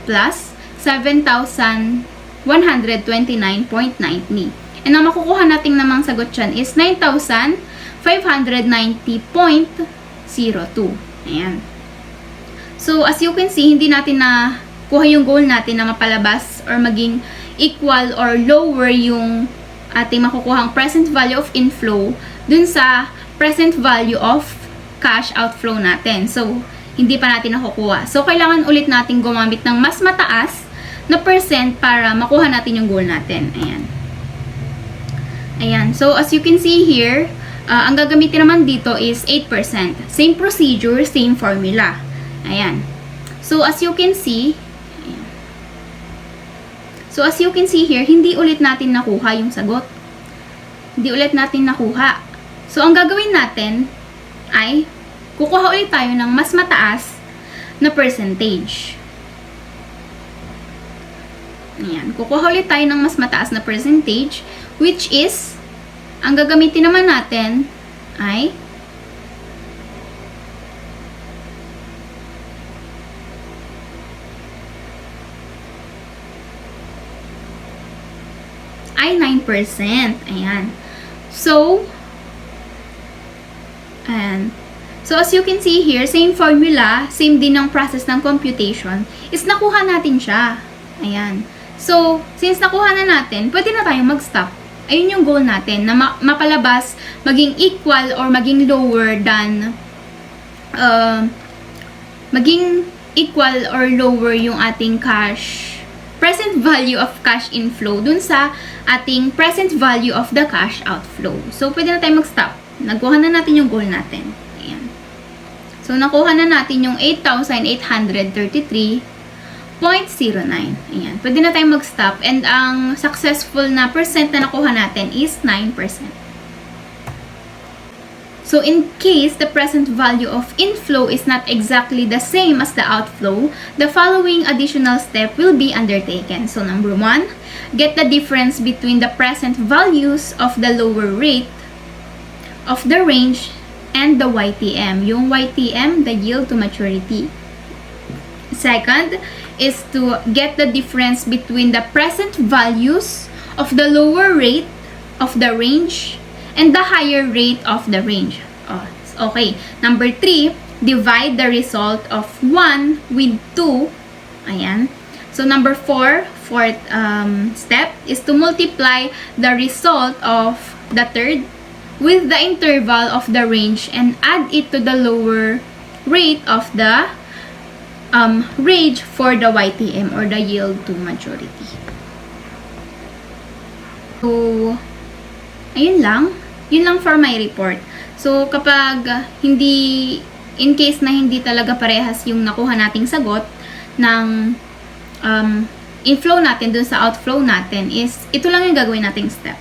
Speaker 7: plus 7,129.90. And ang makukuha natin namang sagot dyan is 9,590.02. Ayan. So, as you can see, hindi natin na kuha yung goal natin na mapalabas or maging equal or lower yung ating makukuhang present value of inflow dun sa present value of cash outflow natin. So, hindi pa natin nakukuha. So, kailangan ulit natin gumamit ng mas mataas na percent para makuha natin yung goal natin. Ayan. Ayan. So, as you can see here, ang gagamitin naman dito is 8%. Same procedure, same formula. Ayan. So, as you can see, here, hindi ulit natin nakuha yung sagot. Hindi ulit natin nakuha. So, ang gagawin natin ay kukuha ulit tayo ng mas mataas na percentage. Ayan. Kukuha ulit tayo ng mas mataas na percentage, which is, ang gagamitin naman natin ay 9%. Ayan. So, as you can see here, same formula, same din ng process ng computation, is nakuha natin siya. Ayan. So, since nakuha na natin, pwede na tayong mag-stop. Ayun yung goal natin, na mapalabas, maging equal or maging lower than, maging equal or lower yung ating present value of cash inflow dun sa ating present value of the cash outflow. So, pwede na tayong mag-stop. Nakuha na natin yung goal natin. Ayan. So, nakuha na natin yung 8,833.09. Ayan. Pwede na tayong mag-stop. And ang successful na percent na nakuha natin is 9%. So, in case the present value of inflow is not exactly the same as the outflow, the following additional step will be undertaken. So, number 1, get the difference between the present values of the lower rate of the range and the YTM. Yung YTM, the yield to maturity. Second is to get the difference between the present values of the lower rate of the range and the higher rate of the range. Oh, okay. Number 3, divide the result of 1 with 2. Ayan. So, number 4, fourth step is to multiply the result of the third with the interval of the range and add it to the lower rate of the range for the YTM or the yield to maturity. So, ayun lang. Yun lang for my report. So, kapag in case na hindi talaga parehas yung nakuha nating sagot ng inflow natin dun sa outflow natin is, ito lang yung gagawin nating step.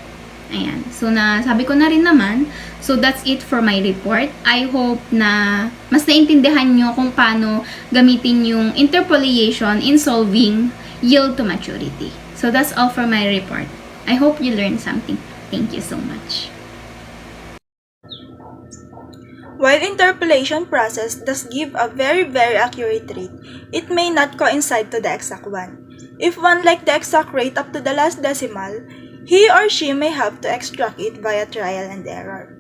Speaker 7: Ayan. So, sabi ko na rin naman. So, that's it for my report. I hope na mas naintindihan nyo kung paano gamitin yung interpolation in solving yield to maturity. So, that's all for my report. I hope you learned something. Thank you so much.
Speaker 8: While interpolation process does give a very accurate rate, it may not coincide to the exact one. If one likes the exact rate up to the last decimal, he or she may have to extract it via trial and error.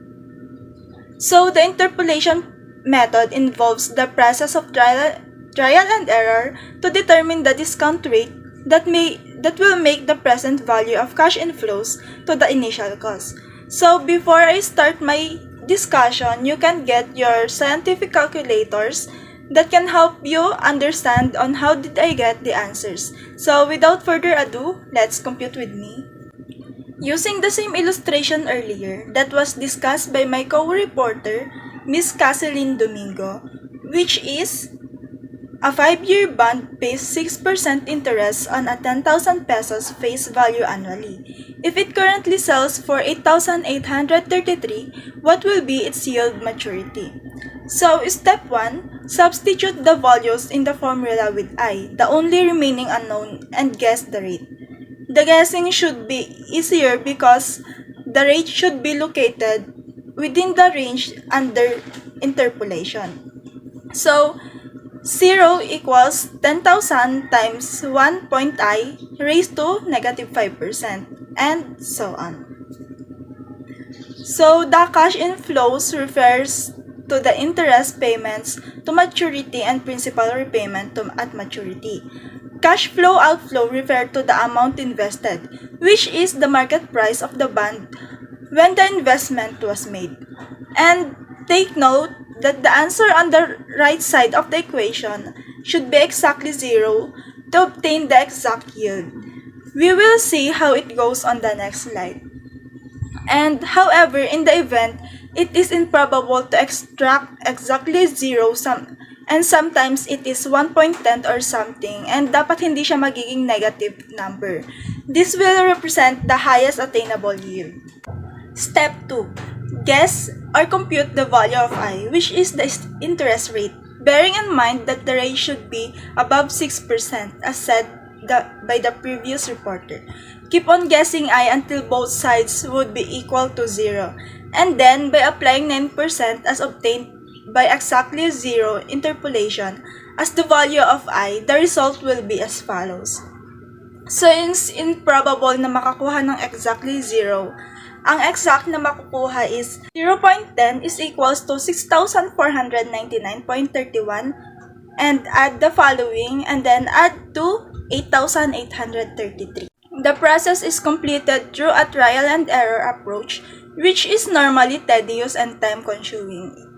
Speaker 8: So the interpolation method involves the process of trial and error to determine the discount rate that will make the present value of cash inflows to the initial cost. So before I start my discussion, you can get your scientific calculators that can help you understand on how did I get the answers. So without further ado, let's compute with me. Using the same illustration earlier that was discussed by my co-reporter, Miss Caseline Domingo, which is a 5-year bond pays 6% interest on a 10,000 pesos face value annually. If it currently sells for 8,833, what will be its yield maturity? So, step 1, substitute the values in the formula with I, the only remaining unknown, and guess the rate. The guessing should be easier because the rate should be located within the range under interpolation. So, 0 equals 10,000 times 1.I raised to negative 5%, and so on. So, the cash inflows refers to the interest payments to maturity and principal repayment at maturity. Cash flow outflow refer to the amount invested, which is the market price of the bond when the investment was made. And take note that the answer on the right side of the equation should be exactly 0 to obtain the exact yield. We will see how it goes on the next slide. And however, in the event, it is improbable to extract exactly 0 and sometimes it is 1.10 or something, and dapat hindi siya magiging negative number. This will represent the highest attainable yield. Step 2. Guess or compute the value of I, which is the interest rate, bearing in mind that the rate should be above 6% as said by the previous reporter. Keep on guessing I until both sides would be equal to 0, and then by applying 9% as obtained by exactly 0 interpolation as the value of I, the result will be as follows. Since improbable na makakuha ng exactly 0, ang exact na makukuha is 0.10 is equals to 6,499.31, and add the following and then add to 8,833. The process is completed through a trial and error approach, which is normally tedious and time-consuming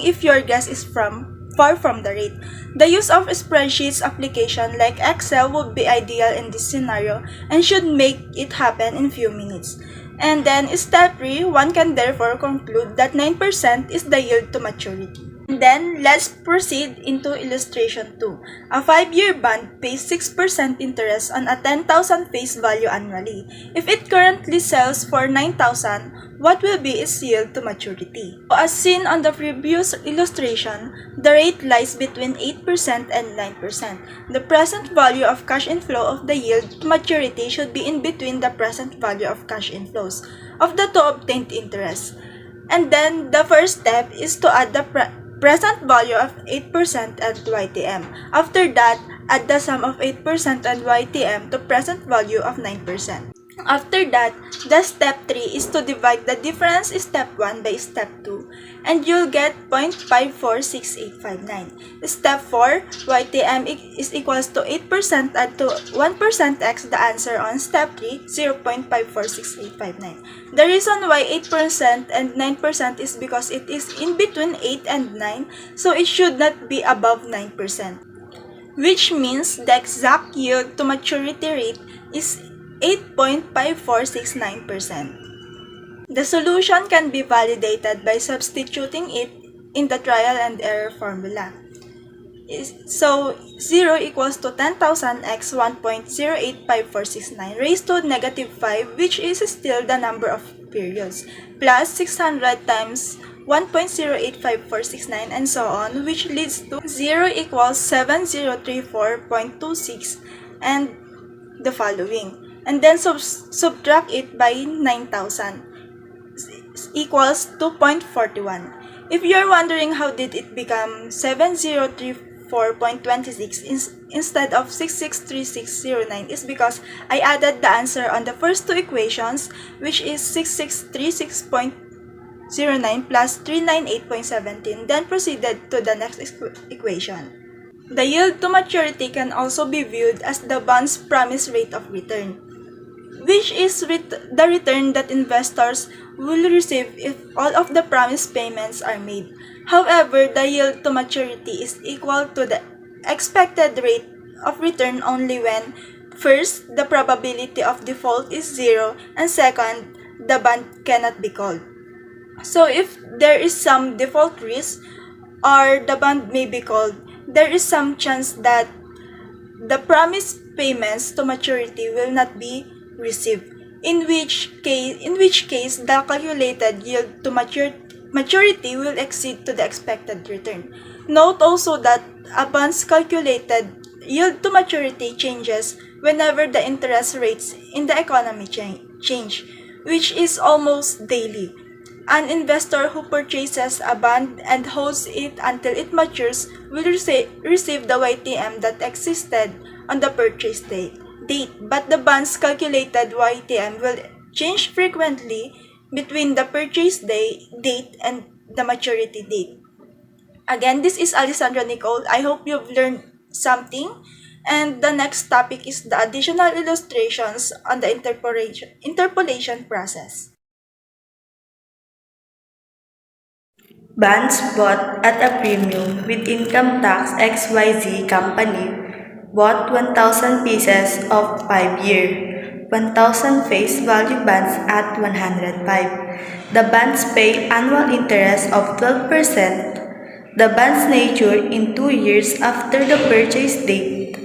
Speaker 8: if your guess is far from the rate. The use of spreadsheets application like Excel would be ideal in this scenario and should make it happen in few minutes. And then step 3, one can therefore conclude that 9% is the yield to maturity. And then let's proceed into illustration 2. A 5-year bond pays 6% interest on a 10,000 face value annually. If it currently sells for 9,000, what will be its yield to maturity? As seen on the previous illustration, the rate lies between 8% and 9%. The present value of cash inflow of the yield to maturity should be in between the present value of cash inflows of the two obtained interests. And then the first step is to add the present value of 8% and YTM. After that, add the sum of 8% and YTM to present value of 9%. After that, the step 3 is to divide the difference step 1 by step 2, and you'll get 0.546859. Step 4, YTM is equals to 8% add to 1% x the answer on step 3, 0.546859. The reason why 8% and 9% is because it is in between 8 and 9, so it should not be above 9%. Which means the exact yield to maturity rate is 8.5469%. The solution can be validated by substituting it in the trial and error formula. So, 0 equals to 10,000 x 1.085469 raised to negative 5, which is still the number of periods, plus 600 times 1.085469 and so on, which leads to 0 equals 7034.26 and the following. And then subtract it by 9,000 equals 2.41. If you're wondering how did it become 7034.26 instead of 663609, is because I added the answer on the first two equations, which is 6636.09 plus 398.17, then proceeded to the next equation. The yield to maturity can also be viewed as the bond's promised rate of return, which is the return that investors will receive if all of the promised payments are made. However, the yield to maturity is equal to the expected rate of return only when, first, the probability of default is 0, and second, the bond cannot be called. So if there is some default risk or the bond may be called, there is some chance that the promised payments to maturity will not be received, in which case the calculated yield to maturity will exceed to the expected return. Note also that a bond's calculated yield to maturity changes whenever the interest rates in the economy change, which is almost daily. An investor who purchases a bond and holds it until it matures will receive the YTM that existed on the purchase date, but the bond's calculated YTM will change frequently between the purchase date and the maturity date. Again, this is Alessandra Nicole. I hope you've learned something. And the next topic is the additional illustrations on the interpolation process.
Speaker 3: Bonds bought at a premium with income tax XYZ company bought 1,000 pieces of 5-year, 1,000 face value bonds at 105. The bonds pay annual interest of 12%. The bonds mature in 2 years after the purchase date.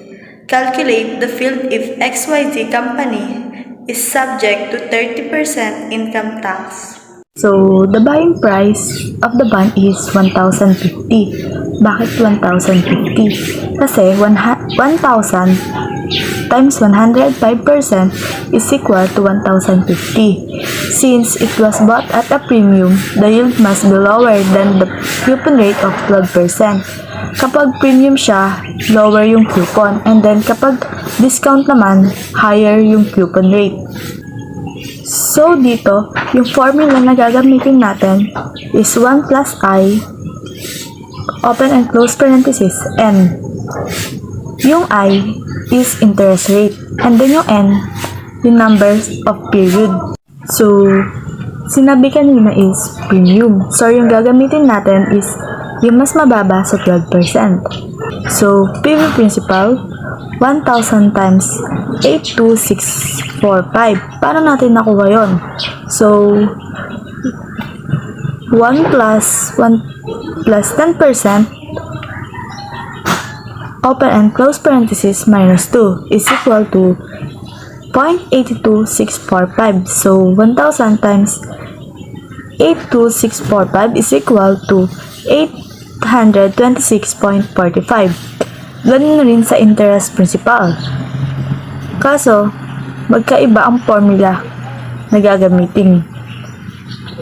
Speaker 3: Calculate the field if XYZ company is subject to 30% income tax.
Speaker 6: So, the buying price of the bond is 1,050. Bakit 1,050? Kasi 1,000 times 105% is equal to 1,050. Since it was bought at a premium, the yield must be lower than the coupon rate of 12%. Kapag premium siya, lower yung coupon. And then kapag discount naman, higher yung coupon rate. So, dito, yung formula na gagamitin natin is 1 plus I, open and close parenthesis, N. Yung I is interest rate, and then yung N, yung numbers of period. So, sinabi kanina is premium. So, yung gagamitin natin is yung mas mababa sa 12%. So, PV principal, 1,000 times 82645. Paano natin nakuha yon? So, 1 plus 10%, open and close parenthesis, minus 2 is equal to 0.82645. So, 1,000 times 82645 is equal to 826.45. Ganun rin sa interest principal. Kaso, magkaiba ang formula na gagamitin.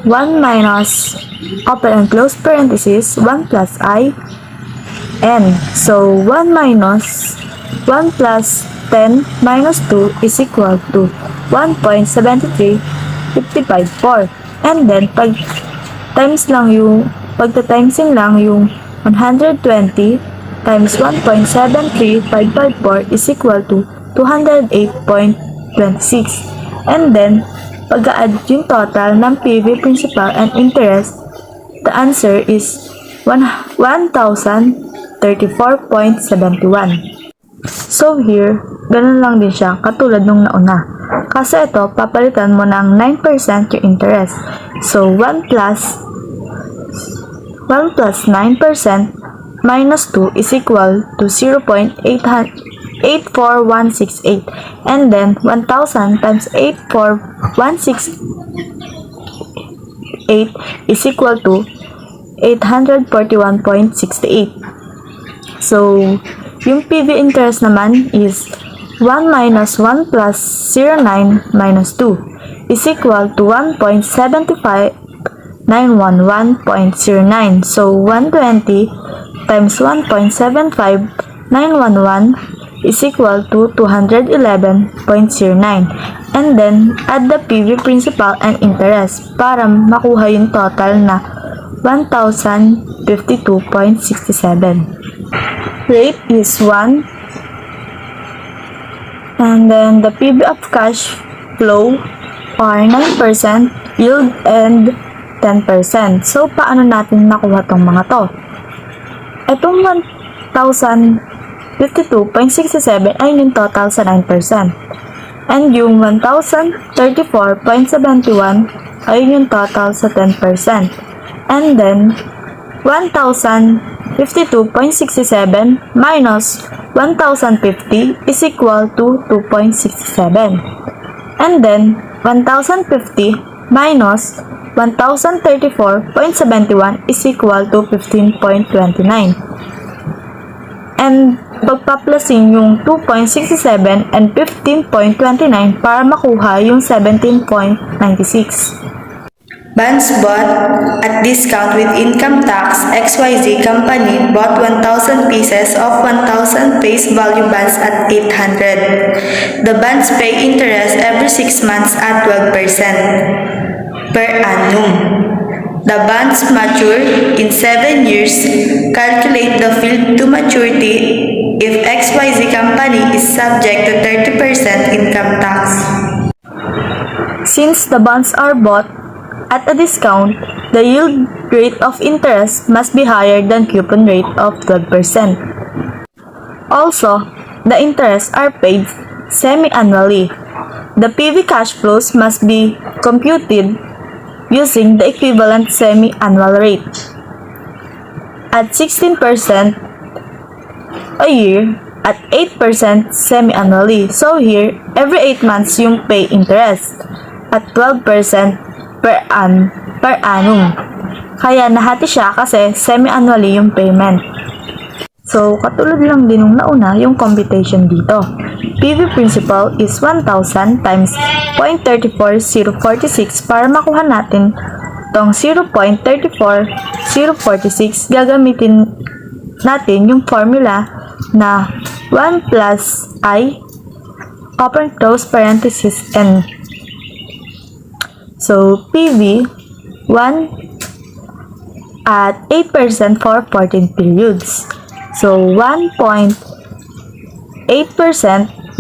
Speaker 6: 1 minus, open and close parenthesis, 1 plus I, N. So, 1 minus 1 plus 10 minus 2 is equal to 1.73554. And then, pagta-timesing lang yung 120 times 1.73554 is equal to 208.26. And then, pag-add yung total ng PV principal and interest, the answer is 1,034.71. So here, ganun lang din siya, katulad nung nauna. Kasi ito, papalitan mo ng 9% yung interest. So, 1 plus 9% minus 2 is equal to 0.84168. And then, 1,000 times 84168 is equal to 841.68. So, yung PV interest naman is 1 minus 1 plus 09 minus 2 is equal to 1.73554
Speaker 3: 911.09. So 120 times 1.75911 is equal to 211.09. And then, add the PV principal and interest para makuha yung total na 1,052.67. Rate is 1. And then, the PV of cash flow are 9%, yield, and 10%. So, paano natin nakuha tong mga to? Itong 1,052.67 ay yung total sa 9%. And yung 1,034.71 ay yung total sa 10%. And then, 1,052.67 minus 1,050 is equal to 2.67. And then, 1,050 minus 1,034.71 is equal to 15.29. And pagpaplasin yung 2.67 and 15.29 para makuha yung 17.96.
Speaker 9: Bonds bought at discount with income tax. XYZ company bought 1,000 pieces of 1,000 face value bonds at 800. The bonds pay interest every 6 months at 12% per annum. The bonds mature in 7 years. Calculate the field to maturity if XYZ company is subject to 30% income tax.
Speaker 3: Since the bonds are bought at a discount, the yield rate of interest must be higher than coupon rate of 12%. Also, the interests are paid semi-annually. The PV cash flows must be computed using the equivalent semi-annual rate at 16% a year at 8% semi-annually. So here, every 8 months yung pay interest at 12% per annum. Kaya nahati siya kasi semi-annually yung payment. So, katulad lang din nung nauna yung computation dito. PV principal is 1,000 times 0.34046 para makuha natin tong 0.34046. Gagamitin natin yung formula na 1 plus I open close parenthesis n. So, PV 1 at 8% for 14 periods. So, 1.8%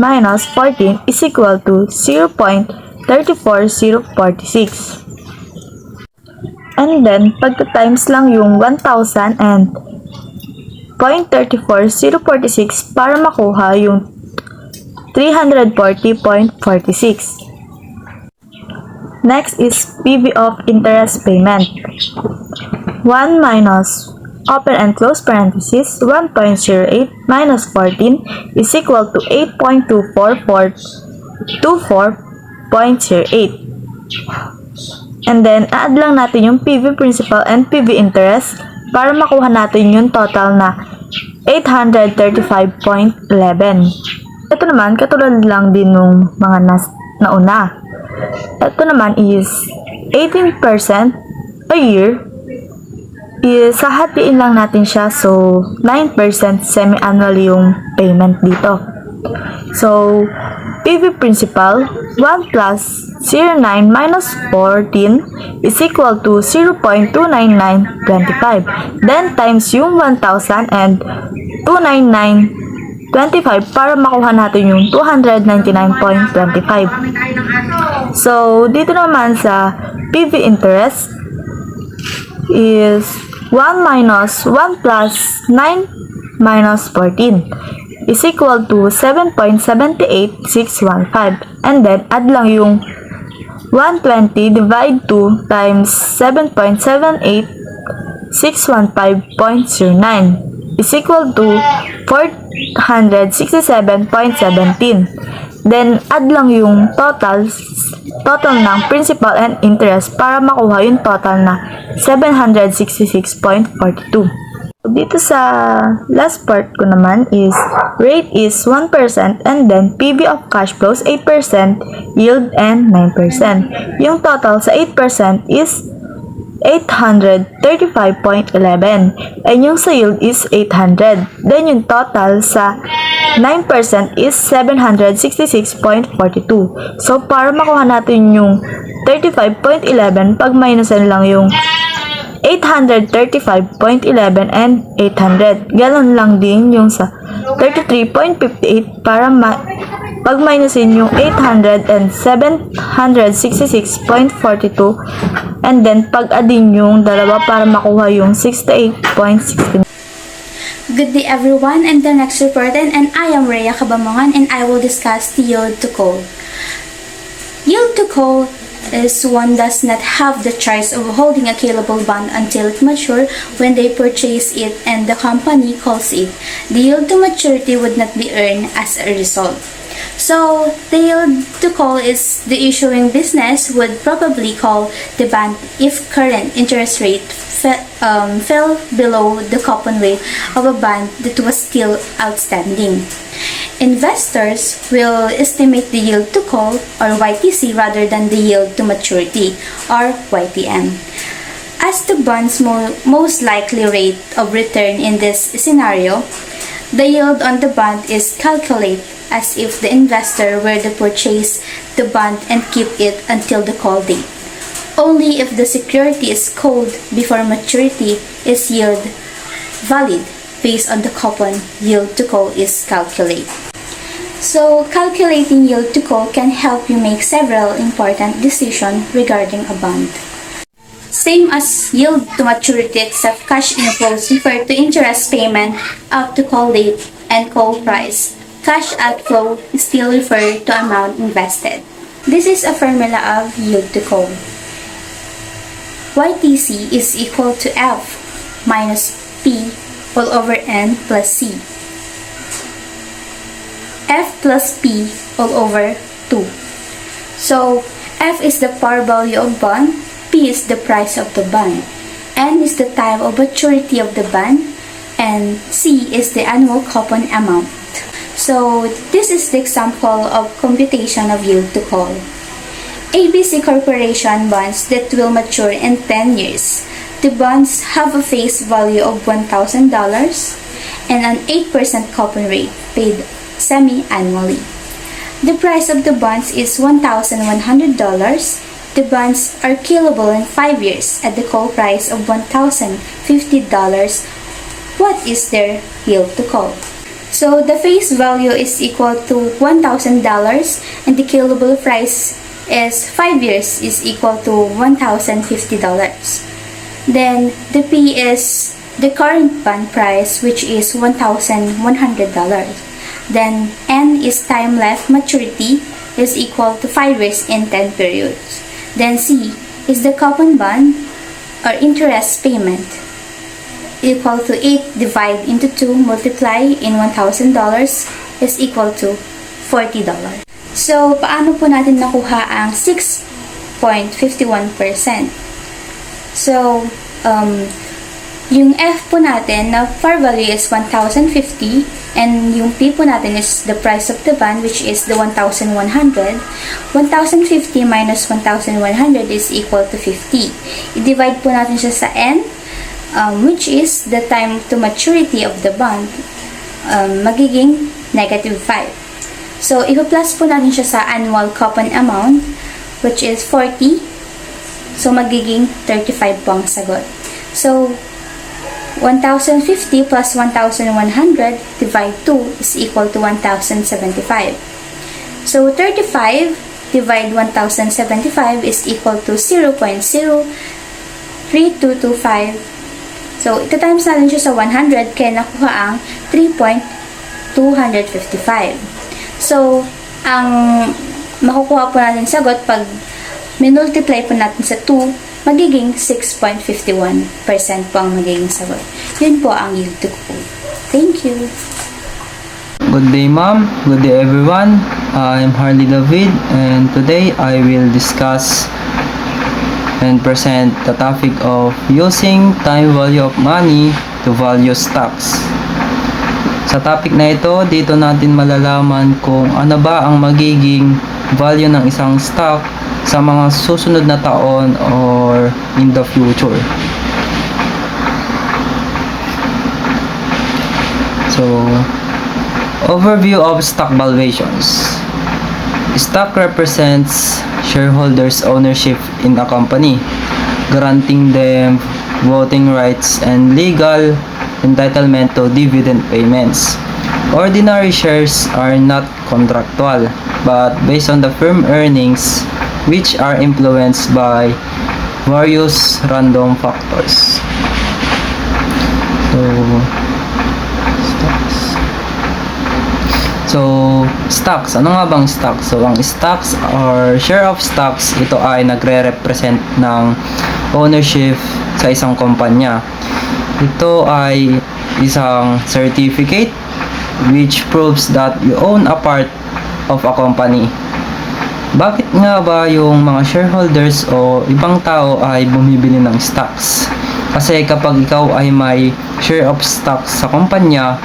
Speaker 3: minus 14 is equal to 0.34046. And then, pagka-times lang yung 1,000 and 0.34046 para makuha yung 340.46. Next is PV of interest payment. 1 minus open and close parenthesis 1.08 minus 14 is equal to 8.2448. And then, add lang natin yung PV principal and PV interest para makuha natin yung total na 835.11. Ito naman, katulad lang din nung mga nauna. Ito naman is 18% a year. Sahatiin lang natin siya. So, 9% semi-annual yung payment dito. So, PV principal, 1 plus 09 minus 14 is equal to 0.29925. Then, times yung 1,000 and 299.25 para makuha natin yung 299.25. So, dito naman sa PV interest is 1 minus 1 plus 9 minus 14 is equal to 7.78615. And then, add lang yung 120 divide 2 times 7.78615.09 is equal to 467.17. Then, add lang yung total ng principal and interest para makuha yung total na 766.42. Dito sa last part ko naman is rate is 1% and then PV of cash flows 8%, yield and 9%. Yung total sa 8% is
Speaker 9: 835.11. And yung sa yield is 800. Then yung total sa 9% is 766.42. So, para makuha natin yung 35.11, pag minusan lang yung 835.11 and 800. Ganon lang din yung sa 33.58 para pag minusin yung 800 and 766.42, and then pag addin yung dalawa para makuha yung 68.69.
Speaker 10: Good day everyone, I'm the next reporter and I am Rhea Cabamongan and I will discuss the yield to call. Yield to call is one does not have the choice of holding a callable bond until it matures when they purchase it and the company calls it. The yield to maturity would not be earned as a result. So, the yield to call is the issuing business would probably call the bond if current interest rate fell below the coupon rate of a bond that was still outstanding. Investors will estimate the yield to call or YTC rather than the yield to maturity or YTM. As the bond's most likely rate of return in this scenario, the yield on the bond is calculated as if the investor were to purchase the bond and keep it until the call date. Only if the security is called before maturity is yield valid based on the coupon yield to call is calculated. So, calculating yield to call can help you make several important decisions regarding a bond. Same as yield to maturity except cash inflows refer to interest payment up to call date and call price. Cash outflow still refer to amount invested. This is a formula of yield to call. YTC is equal to F minus P all over N plus C. F plus P all over 2. So, F is the par value of bond, P is the price of the bond, N is the time of maturity of the bond, and C is the annual coupon amount. So, this is the example of computation of yield to call. ABC Corporation bonds that will mature in 10 years. The bonds have a face value of $1,000 and an 8% coupon rate paid semi-annually. The price of the bonds is $1,100. The bonds are callable in 5 years at the call price of $1,050. What is their yield to call? So the face value is equal to $1,000 and the callable price is 5 years is equal to $1,050. Then the P is the current bond price which is $1,100. Then N is time left maturity is equal to 5 years in 10 periods. Then C is the coupon bond or interest payment equal to 8 divided into 2 multiply in $1,000 is equal to $40. So, paano po natin nakuha ang 6.51%? So, yung F po natin na par value is 1,050 and yung P po natin is the price of the bond which is the 1,100. 1,050 minus 1,100 is equal to 50. I-divide po natin siya sa N which is the time to maturity of the bond, magiging negative 5. So, ipa-plus po natin siya sa annual coupon amount, which is 40. So, magiging 35 po ang sagot. So, 1,050 plus 1,100 divide 2 is equal to 1,075. So, 35 divide 1,075 is equal to 0.03225. So, ito times natin siya sa 100 kaya nakuha ang 3.255. So, ang makukuha po natin sagot pag minultiply po natin sa 2, magiging 6.51% po ang magiging sagot. Yun po ang yield to call. Thank you.
Speaker 11: Good day, ma'am. Good day, everyone. I'm Harley David, and today I will discuss and present the topic of using time value of money to value stocks. Sa topic na ito, dito natin malalaman kung ano ba ang magiging value ng isang stock sa mga susunod na taon or in the future. So, overview of stock valuations. Stock represents shareholders' ownership in a company, granting them voting rights and legal entitlement to dividend payments. Ordinary shares are not contractual, but based on the firm earnings, which are influenced by various random factors. So, stocks. Ano nga bang stocks? So, ang stocks or share of stocks, ito ay nagre-represent ng ownership sa isang kumpanya. Ito ay isang certificate which proves that you own a part of a company. Bakit nga ba yung mga shareholders o ibang tao ay bumibili ng stocks? Kasi kapag ikaw ay may share of stocks sa kumpanya,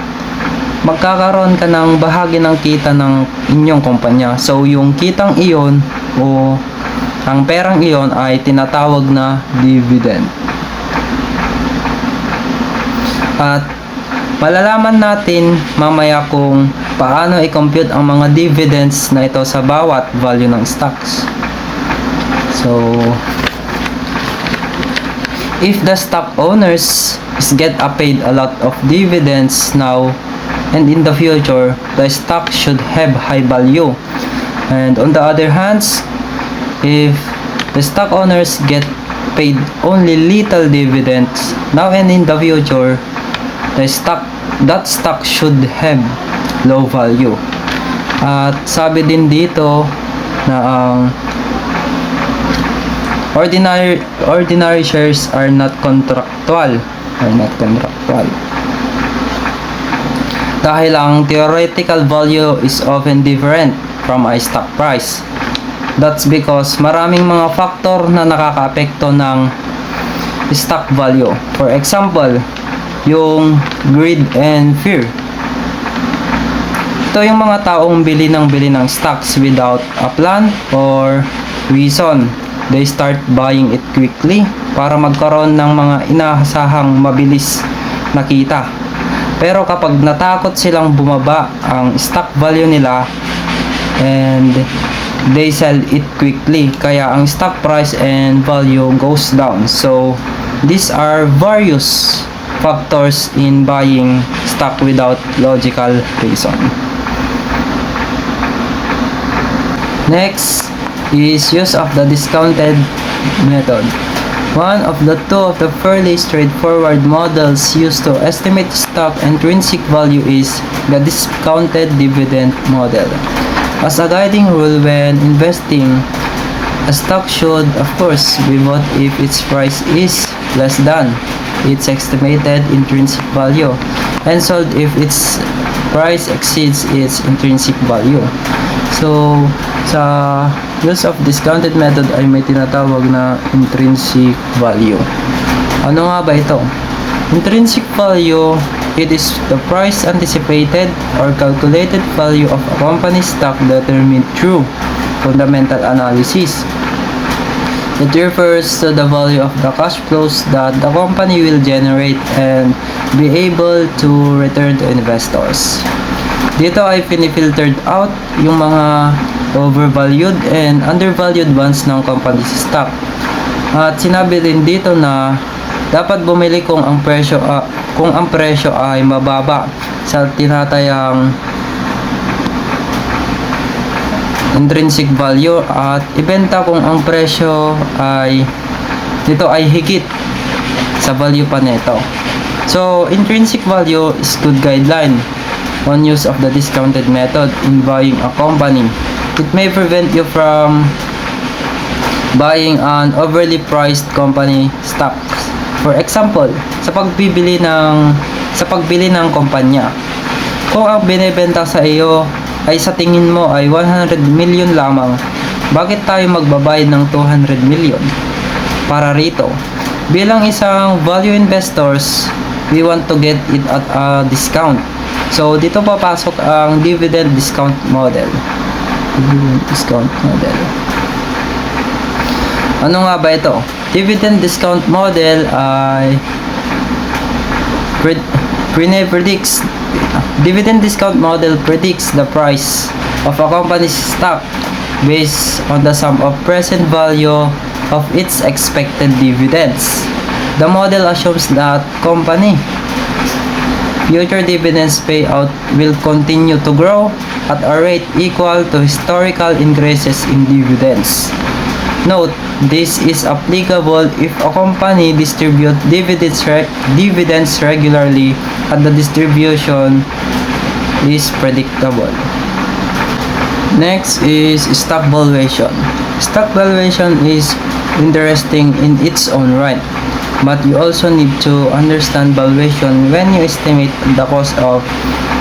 Speaker 11: magkakaroon ka ng bahagi ng kita ng inyong kumpanya. So, yung kitang iyon o ang perang iyon ay tinatawag na dividend. At malalaman natin mamaya kung paano i-compute ang mga dividends na ito sa bawat value ng stocks. So, if the stock owners get paid a lot of dividends now and in the future, the stock should have high value. And on the other hand, if the stock owners get paid only little dividends now and in the future, that stock should have low value. At sabi din dito na ang ordinary shares are not contractual. Dahil ang theoretical value is often different from a stock price. That's because maraming mga faktor na nakakaapekto ng stock value. For example, yung greed and fear. Ito yung mga taong bili ng stocks without a plan or reason. They start buying it quickly para magkaroon ng mga inaasahang mabilis na kita. Pero kapag natakot silang bumaba ang stock value nila and they sell it quickly, kaya ang stock price and value goes down. So, these are various factors in buying stock without logical reason. Next is use of the discounted method. One of the two of the fairly straightforward models used to estimate stock intrinsic value is the discounted dividend model. As a guiding rule when investing, a stock should of course be bought if its price is less than its estimated intrinsic value and sold if its price exceeds its intrinsic value. So, sa use of discounted method ay may tinatawag na intrinsic value. Ano nga ba ito? Intrinsic value, it is the price anticipated or calculated value of a company's stock determined through fundamental analysis. It refers to the value of the cash flows that the company will generate and be able to return to investors. Dito ay pinifiltered out yung mga overvalued and undervalued bonds ng company's stock. At sinabi din dito na dapat bumili kung ang presyo ay mababa sa tinatayang intrinsic value at ibenta kung ang presyo ay dito ay higit sa value pa nito. So, intrinsic value is good guideline on use of the discounted method in buying a company. It may prevent you from buying an overly priced company stocks. For example, sa pagbili ng kumpanya. Kung ang binebenta sa iyo ay sa tingin mo ay 100 million lamang, bakit tayo magbabayad ng 200 million para rito? Bilang isang value investors, we want to get it at a discount. So, dito papasok ang dividend discount model. Dividend discount model. Ano nga ba ito? Dividend discount model ay predicts dividend discount model predicts the price of a company's stock based on the sum of present value of its expected dividends. The model assumes that company future dividends payout will continue to grow at a rate equal to historical increases in dividends. Note, this is applicable if a company distributes dividends regularly and the distribution is predictable. Next is stock valuation. Stock valuation is interesting in its own right, but you also need to understand valuation when you estimate the cost of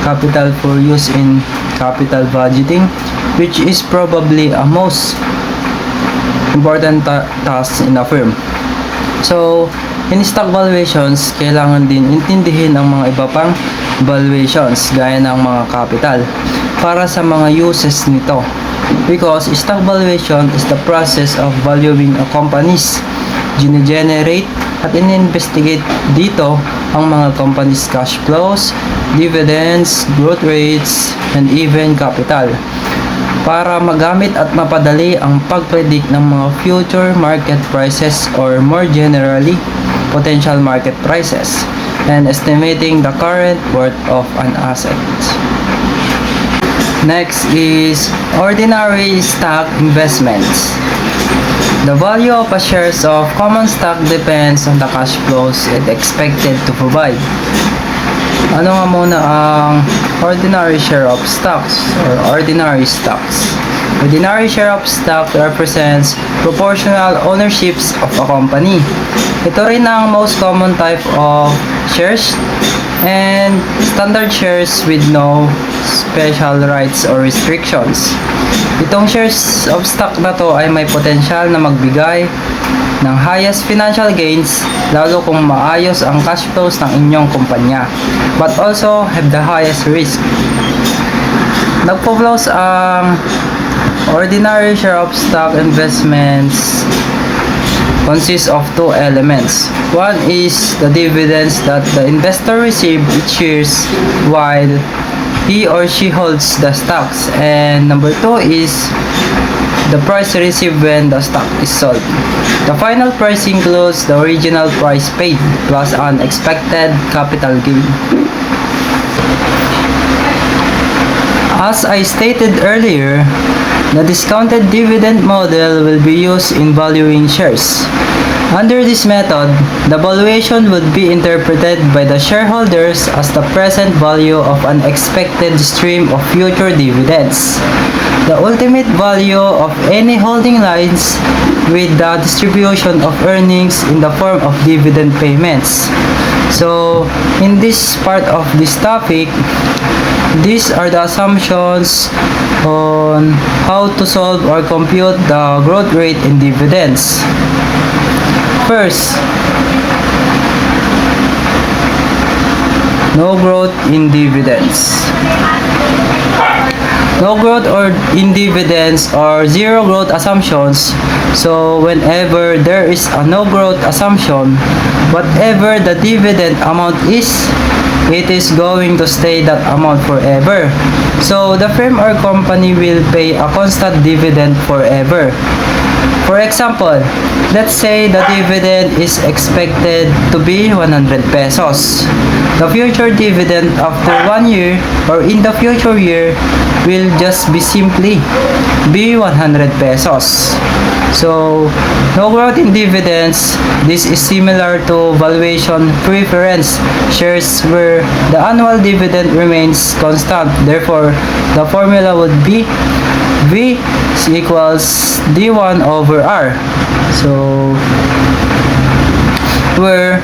Speaker 11: capital for use in capital budgeting, which is probably a most important task in a firm. So, in stock valuations, kailangan din intindihin ang mga iba pang valuations gaya ng mga capital para sa mga uses nito. Because stock valuation is the process of valuing a company's generate at in-investigate dito ang mga company's cash flows, dividends, growth rates, and even capital para magamit at mapadali ang pag-predict ng mga future market prices or more generally, potential market prices and estimating the current worth of an asset. Next is ordinary stock investments. The value of a shares of common stock depends on the cash flows it expected to provide. Ano nga muna ang ordinary share of stocks or ordinary stocks? Ordinary share of stock represents proportional ownerships of a company. Ito rin ang most common type of shares and standard shares with no special rights or restrictions. Itong shares of stock na to ay may potensyal na magbigay ng highest financial gains lalo kung maayos ang cash flows ng inyong kumpanya, but also have the highest risk. Nagpo-flows ang ordinary share of stock investments consists of two elements. One is the dividends that the investor receives each year while he or she holds the stocks, and number two is the price received when the stock is sold. The final price includes the original price paid plus an expected capital gain. As I stated earlier, the discounted dividend model will be used in valuing shares. Under this method, the valuation would be interpreted by the shareholders as the present value of an expected stream of future dividends. The ultimate value of any holding lies with the distribution of earnings in the form of dividend payments. So, in this part of this topic, these are the assumptions on how to solve or compute the growth rate in dividends. First, no growth in dividends. No growth or in dividends or zero growth assumptions. So whenever there is a no growth assumption, whatever the dividend amount is, it is going to stay that amount forever. So the firm or company will pay a constant dividend forever. For example, let's say the dividend is expected to be 100 pesos. The future dividend after 1 year or in the future year will just be simply be 100 pesos. So, no growth in dividends. This is similar to valuation preference shares where the annual dividend remains constant. Therefore, the formula would be V equals D1 over R. So, where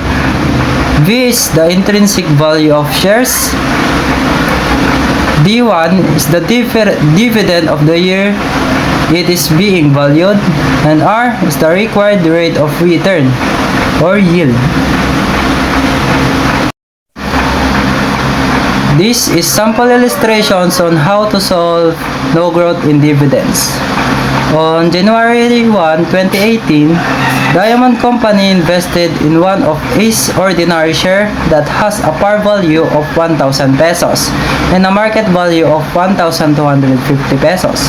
Speaker 11: V is the intrinsic value of shares, D1 is the dividend of the year it is being valued, and R is the required rate of return or yield. This is sample illustrations on how to solve no growth in dividends. On January 1, 2018, Diamond Company invested in one of Ace ordinary share that has a par value of 1,000 pesos and a market value of 1,250 pesos.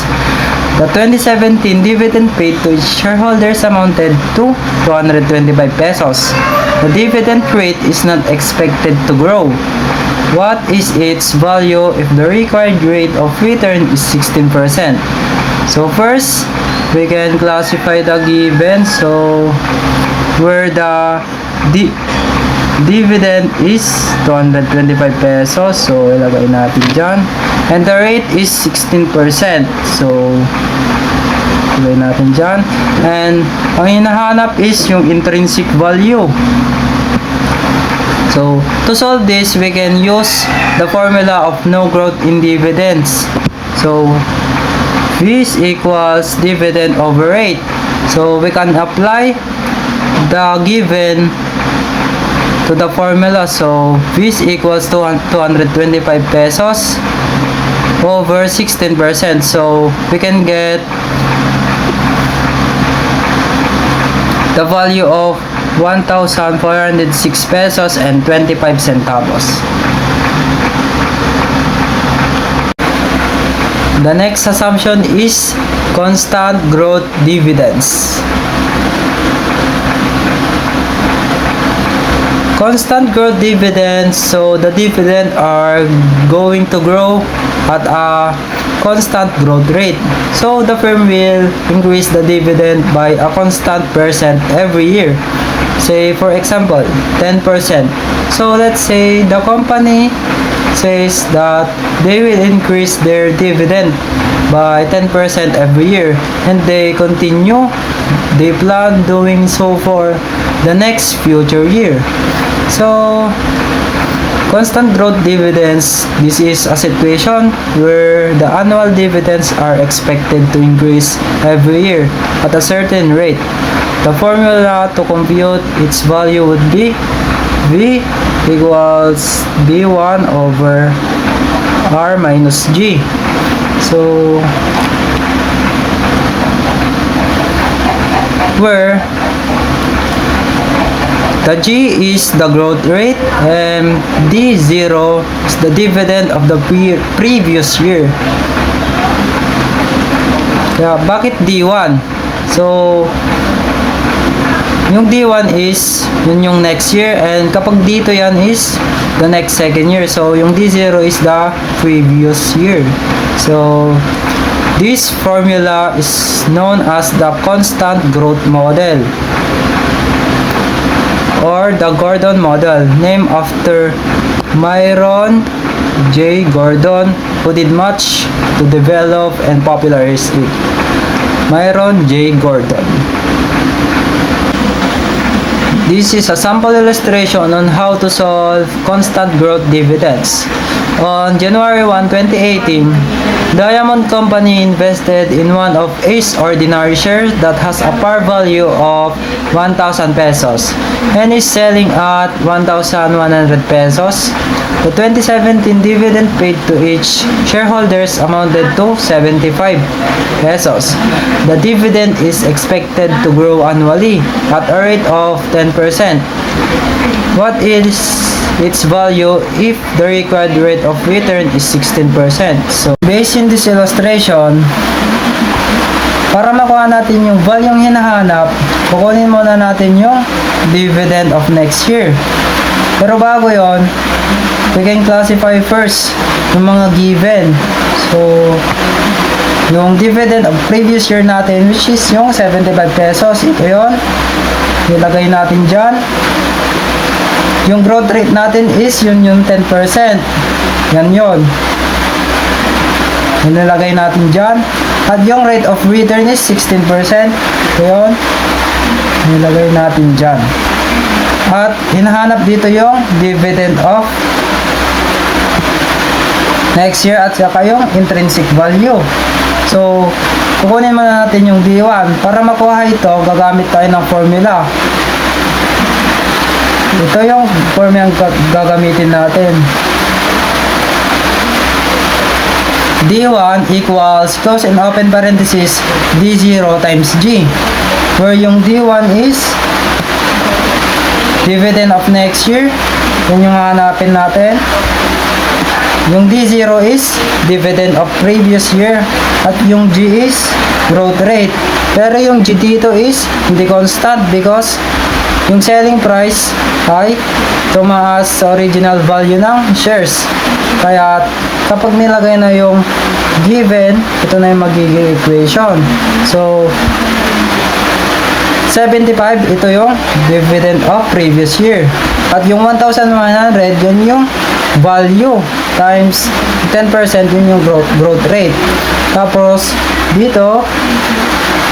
Speaker 11: The 2017 dividend paid to its shareholders amounted to 225 pesos. The dividend rate is not expected to grow. What is its value if the required rate of return is 16%? So first, we can classify the given. So where the dividend is 225 pesos. So ilagay natin dyan. And the rate is 16%. So ilagay natin dyan. And ang hinahanap is yung intrinsic value. So, to solve this, we can use the formula of no growth in dividends. So, this equals dividend over rate. So, we can apply the given to the formula. So, this equals 225 pesos over 16%. So, we can get the value of 1,406 pesos and 25 centavos. The next assumption is constant growth dividends. Constant growth dividends, so the dividend are going to grow at a constant growth rate. So the firm will increase the dividend by a constant percent every year. Say for example, 10%. So let's say the company says that they will increase their dividend by 10% every year, and they plan doing so for the next future year. So constant growth dividends, this is a situation where the annual dividends are expected to increase every year at a certain rate. The formula to compute its value would be V equals B1 over R minus G. So, where the G is the growth rate and D0 is the dividend of the previous year. Yeah, bakit D1? So, yung D1 is yun yung next year, and kapag dito yan is the next second year. So yung D0 is the previous year. So this formula is known as the constant growth model or the Gordon model, named after Myron J. Gordon, who did much to develop and popularize it. Myron J. Gordon. This is a sample illustration on how to solve constant growth dividends. On January 1, 2018, Diamond Company invested in one of Ace ordinary shares that has a par value of 1,000 pesos and is selling at 1,100 pesos. The 2017 dividend paid to each shareholders amounted to 75 pesos. The dividend is expected to grow annually at a rate of 10%. What is its value if the required rate of return is 16%? So, based on this illustration, para makuha natin yung value yung hinahanap, kukunin muna natin yung dividend of next year. Pero bago yon, we can classify first yung mga given. So, yung dividend of previous year natin, which is yung 75 pesos, ito yon. Nilagay natin dyan. Yung growth rate natin is yung 10%. Yan yun. Nilagay natin dyan. At yung rate of return is 16%. Ito yun. Nilagay natin dyan. At hinahanap dito yung dividend of next year at saka yung intrinsic value. So, kukunin muna natin yung D1. Para makuha ito, gagamit tayo ng formula. Ito yung formula gagamitin natin. D1 equals close and open parenthesis D0 times G, where yung D1 is dividend of next year, yun yung hanapin natin. Yung D0 is dividend of previous year, at yung G is growth rate. Pero yung G dito is hindi constant because yung selling price ay tumaas sa original value ng shares. Kaya kapag nilagay na yung given, ito na yung magiging equation. So 75, ito yung dividend of previous year. At yung 1,100, yun yung value times 10%, yun yung growth rate. Tapos dito,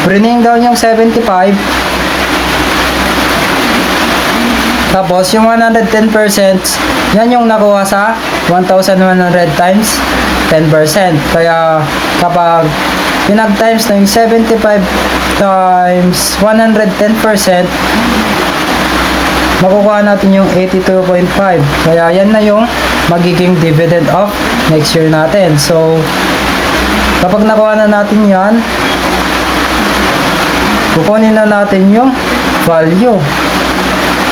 Speaker 11: bringing down yung 75, tapos yung 110%, yan yung nakuha sa 1,100 times 10%. Kaya kapag pinag-times na yung 75 times 110%, makukuha natin yung 82.5. Kaya yan na yung magiging dividend of next year natin. So, kapag nakuha na natin yan, kukunin na natin yung value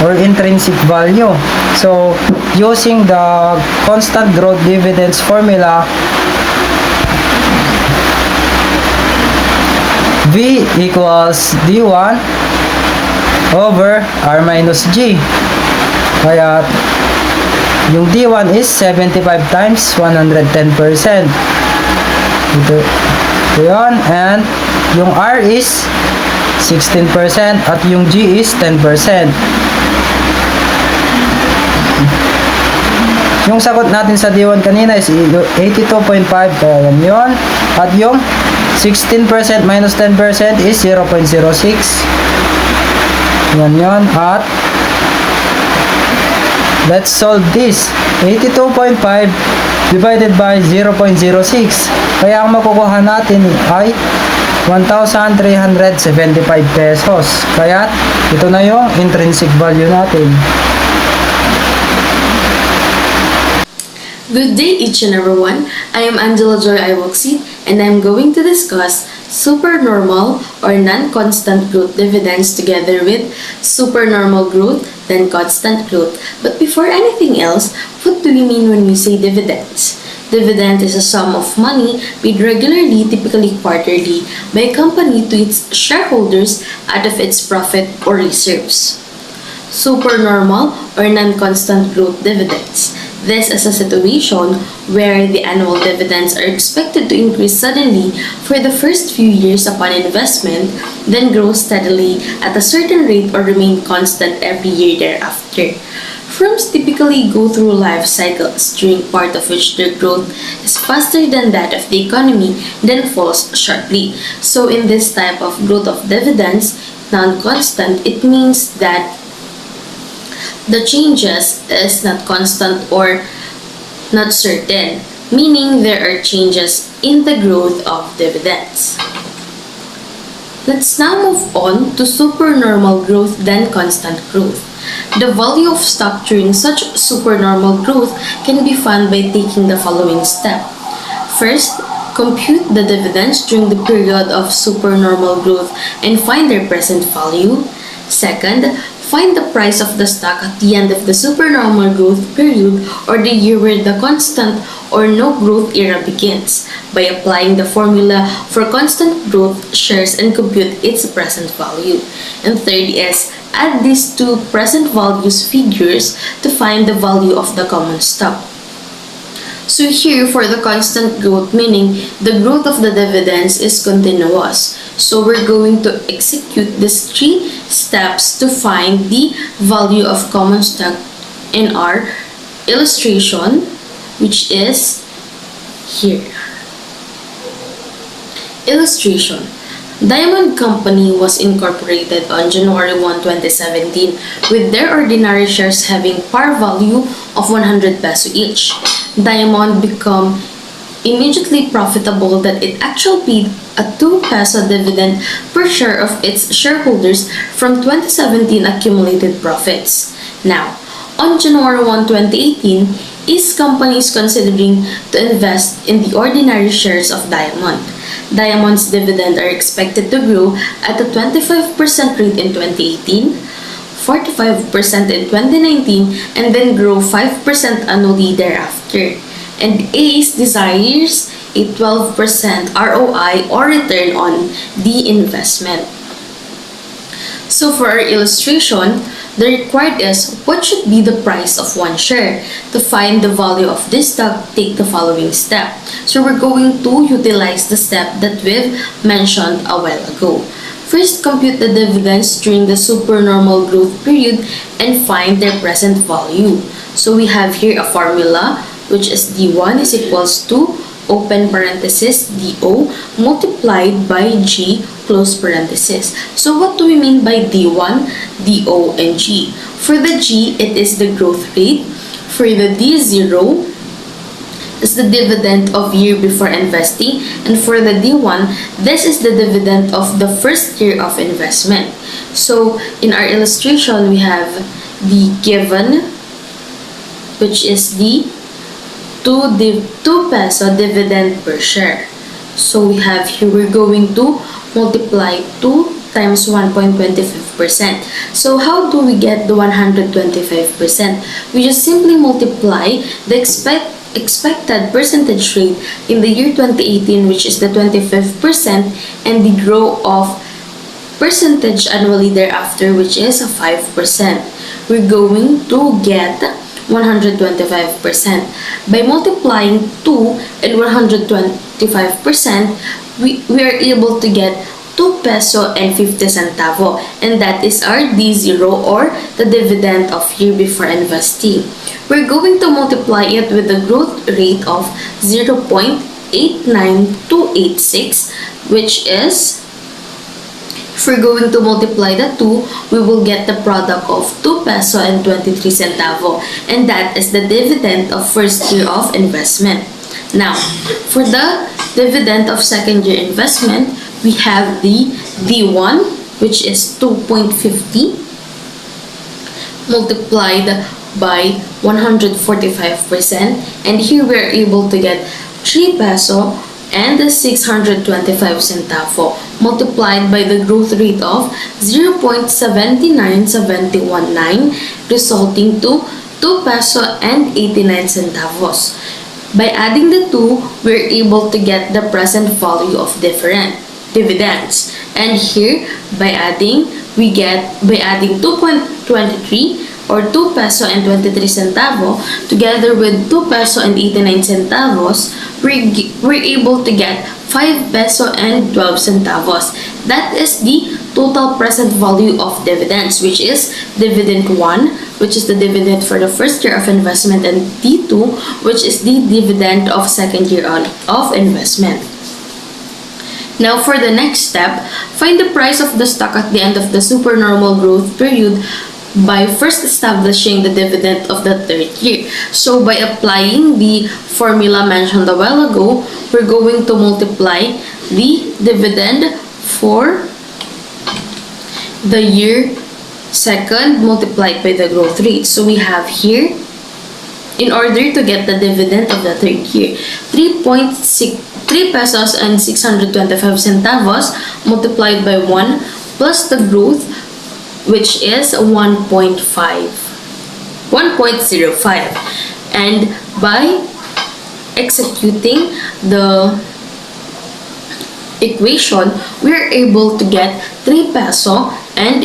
Speaker 11: or intrinsic value. So, using the constant growth dividends formula, V equals D1 over R minus G. Kaya, yung D1 is 75 times 110%. Ito yun. And yung R is 16% at yung G is 10%. Yung sagot natin sa D1 kanina is 82.5, kaya yan yun. At yung 16% minus 10% is 0.06. Yan yun. At let's solve this. 82.5 divided by 0.06. Kaya ang makukuha natin ay 1,375 pesos. Kaya ito na yung intrinsic value natin.
Speaker 1: Good day each and everyone. I am Angela Joy Iwoksi and I'm going to discuss supernormal or non-constant growth dividends together with supernormal growth then constant growth. But before anything else, what do we mean when we say dividends? Dividend is a sum of money paid regularly, typically quarterly, by a company to its shareholders out of its profit or reserves. Supernormal or non-constant growth dividends. This is a situation where the annual dividends are expected to increase suddenly for the first few years upon investment, then grow steadily at a certain rate or remain constant every year thereafter. Firms typically go through life cycles during part of which their growth is faster than that of the economy, then falls sharply. So in this type of growth of dividends, non-constant, it means that the changes is not constant or not certain, meaning there are changes in the growth of dividends. Let's now move on to supernormal growth then constant growth. The value of stock during such supernormal growth can be found by taking the following step. First, compute the dividends during the period of supernormal growth and find their present value. Second, find the price of the stock at the end of the supernormal growth period or the year where the constant or no growth era begins by applying the formula for constant growth shares and compute its present value. And third is add these two present values figures to find the value of the common stock. So here for the constant growth, meaning the growth of the dividends is continuous. So we're going to execute these three steps to find the value of common stock in our illustration, which is here. Illustration. Diamond Company was incorporated on January 1, 2017 with their ordinary shares having par value of 100 peso each. Diamond became immediately profitable that it actually paid a 2 peso dividend per share of its shareholders from 2017 accumulated profits. Now, on January 1, 2018, Each company is considering to invest in the ordinary shares of Diamond. Diamond's dividend are expected to grow at a 25% rate in 2018, 45% in 2019, and then grow 5% annually thereafter. And ACE desires a 12% ROI or return on the investment. So for our illustration, the required is what should be the price of one share. To find the value of this stock, take the following step. So we're going to utilize the step that we've mentioned a while ago. First, compute the dividends during the supernormal growth period and find their present value. So we have here a formula, which is D1 is equals to open parenthesis DO multiplied by G close parenthesis. So what do we mean by D1, DO, and G? For the G, it is the growth rate. For the D0, is the dividend of year before investing. And for the D1, this is the dividend of the first year of investment. So in our illustration, we have the given, which is the 2 peso dividend per share. So we have here, we're going to multiply 2 times 1.25%. So how do we get the 125%? We just simply multiply the expected percentage rate in the year 2018, which is the 25%, and the growth of percentage annually thereafter, which is 5%. We're going to get 125%. By multiplying 2 and 125%, we are able to get 2 peso and 50 centavo, and that is our D0 or the dividend of year before investing. We're going to multiply it with the growth rate of 0.89286, which is, if we're going to multiply the 2, we will get the product of 2 peso and 23 centavo, and that is the dividend of first year of investment. Now, for the dividend of second year investment, we have the D1, which is 2.50 multiplied by 145%, and here we are able to get 3 peso and 625 centavo multiplied by the growth rate of 0.79719, resulting to 2 peso and 89 centavos. By adding the two, we're able to get the present value of different dividends. And here, by adding 2.23 or 2 peso and 23 centavo together with 2 peso and 89 centavos, we're able to get 5 peso and 12 centavos. That is the total present value of dividends, which is dividend 1, which is the dividend for the first year of investment, and D2, which is the dividend of second year of investment. Now for the next step, find the price of the stock at the end of the supernormal growth period by first establishing the dividend of the third year. So by applying the formula mentioned a while ago, we're going to multiply the dividend for the year second multiplied by the growth rate. So we have here, in order to get the dividend of the third year, 3 pesos and 625 centavos multiplied by 1 plus the growth, which is 1.05. And by executing the equation, we are able to get 3 peso and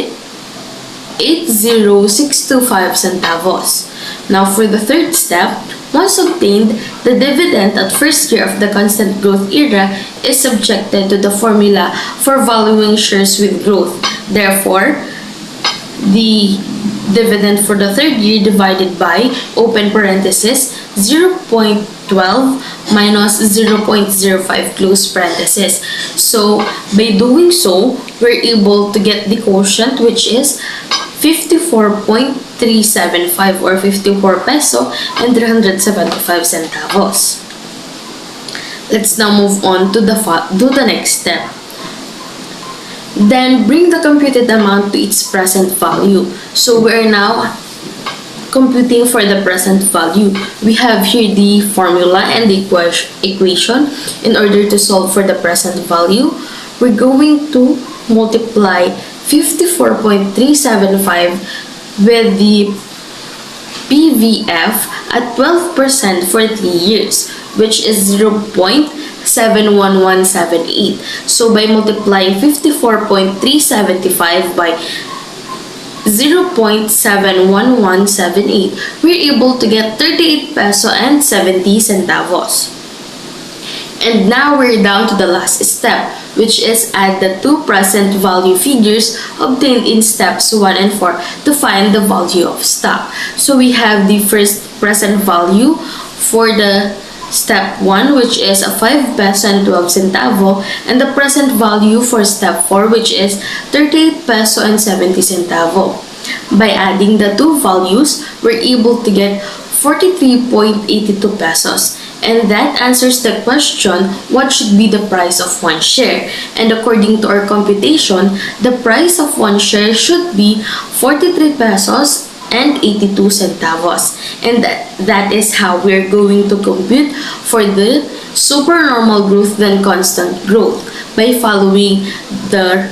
Speaker 1: 80625 centavos. Now for the third step, once obtained, the dividend at first year of the constant growth era is subjected to the formula for valuing shares with growth. Therefore, the dividend for the third year divided by open parenthesis 0.12 minus 0.05 close parenthesis. So by doing so, we're able to get the quotient, which is 54.375 or 54 peso and 375 centavos. Let's now move on to the next step. Then bring the computed amount to its present value. So we are now computing for the present value. We have here the formula and the equation. In order to solve for the present value, we're going to multiply 54.375 with the PVF at 12% for 3 years, which is 0.71178. So by multiplying 54.375 by 0.71178, we're able to get 38 peso and 70 centavos. And now we're down to the last step, which is add the two present value figures obtained in steps 1 and 4 to find the value of stock. So we have the first present value for the step 1, which is a 5 peso and 12 centavo, and the present value for step 4, which is 38 peso and 70 centavo. By adding the two values, we're able to get 43.82 pesos. And that answers the question, what should be the price of one share? And according to our computation, the price of one share should be 43 pesos and 82 centavos. And that is how we're going to compute for the supernormal growth then constant growth by following the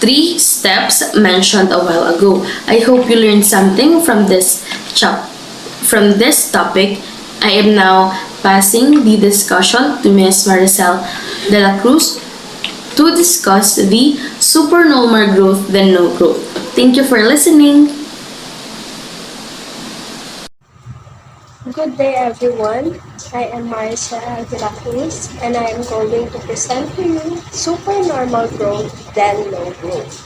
Speaker 1: 3 steps mentioned a while ago. I hope you learned something from this topic. I am now passing the discussion to Ms. Maricel de la Cruz to discuss the supernormal growth then no growth. Thank you for listening.
Speaker 12: Good day everyone. I am Maricel de la Cruz and I am going to present to you supernormal growth then no growth.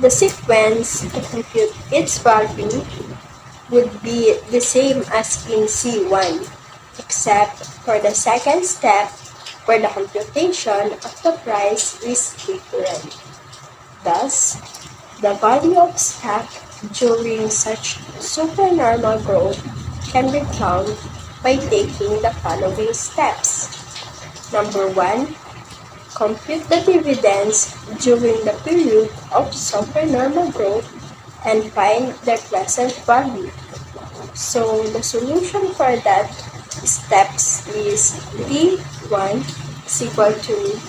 Speaker 12: The sequence to compute its value would be the same as in C1, except for the second step where the computation of the price is different. Thus, the value of stock during such supernormal growth can be found by taking the following steps. Number 1, compute the dividends during the period of supernormal growth and find their present value. So the solution for that steps is D1 is equal to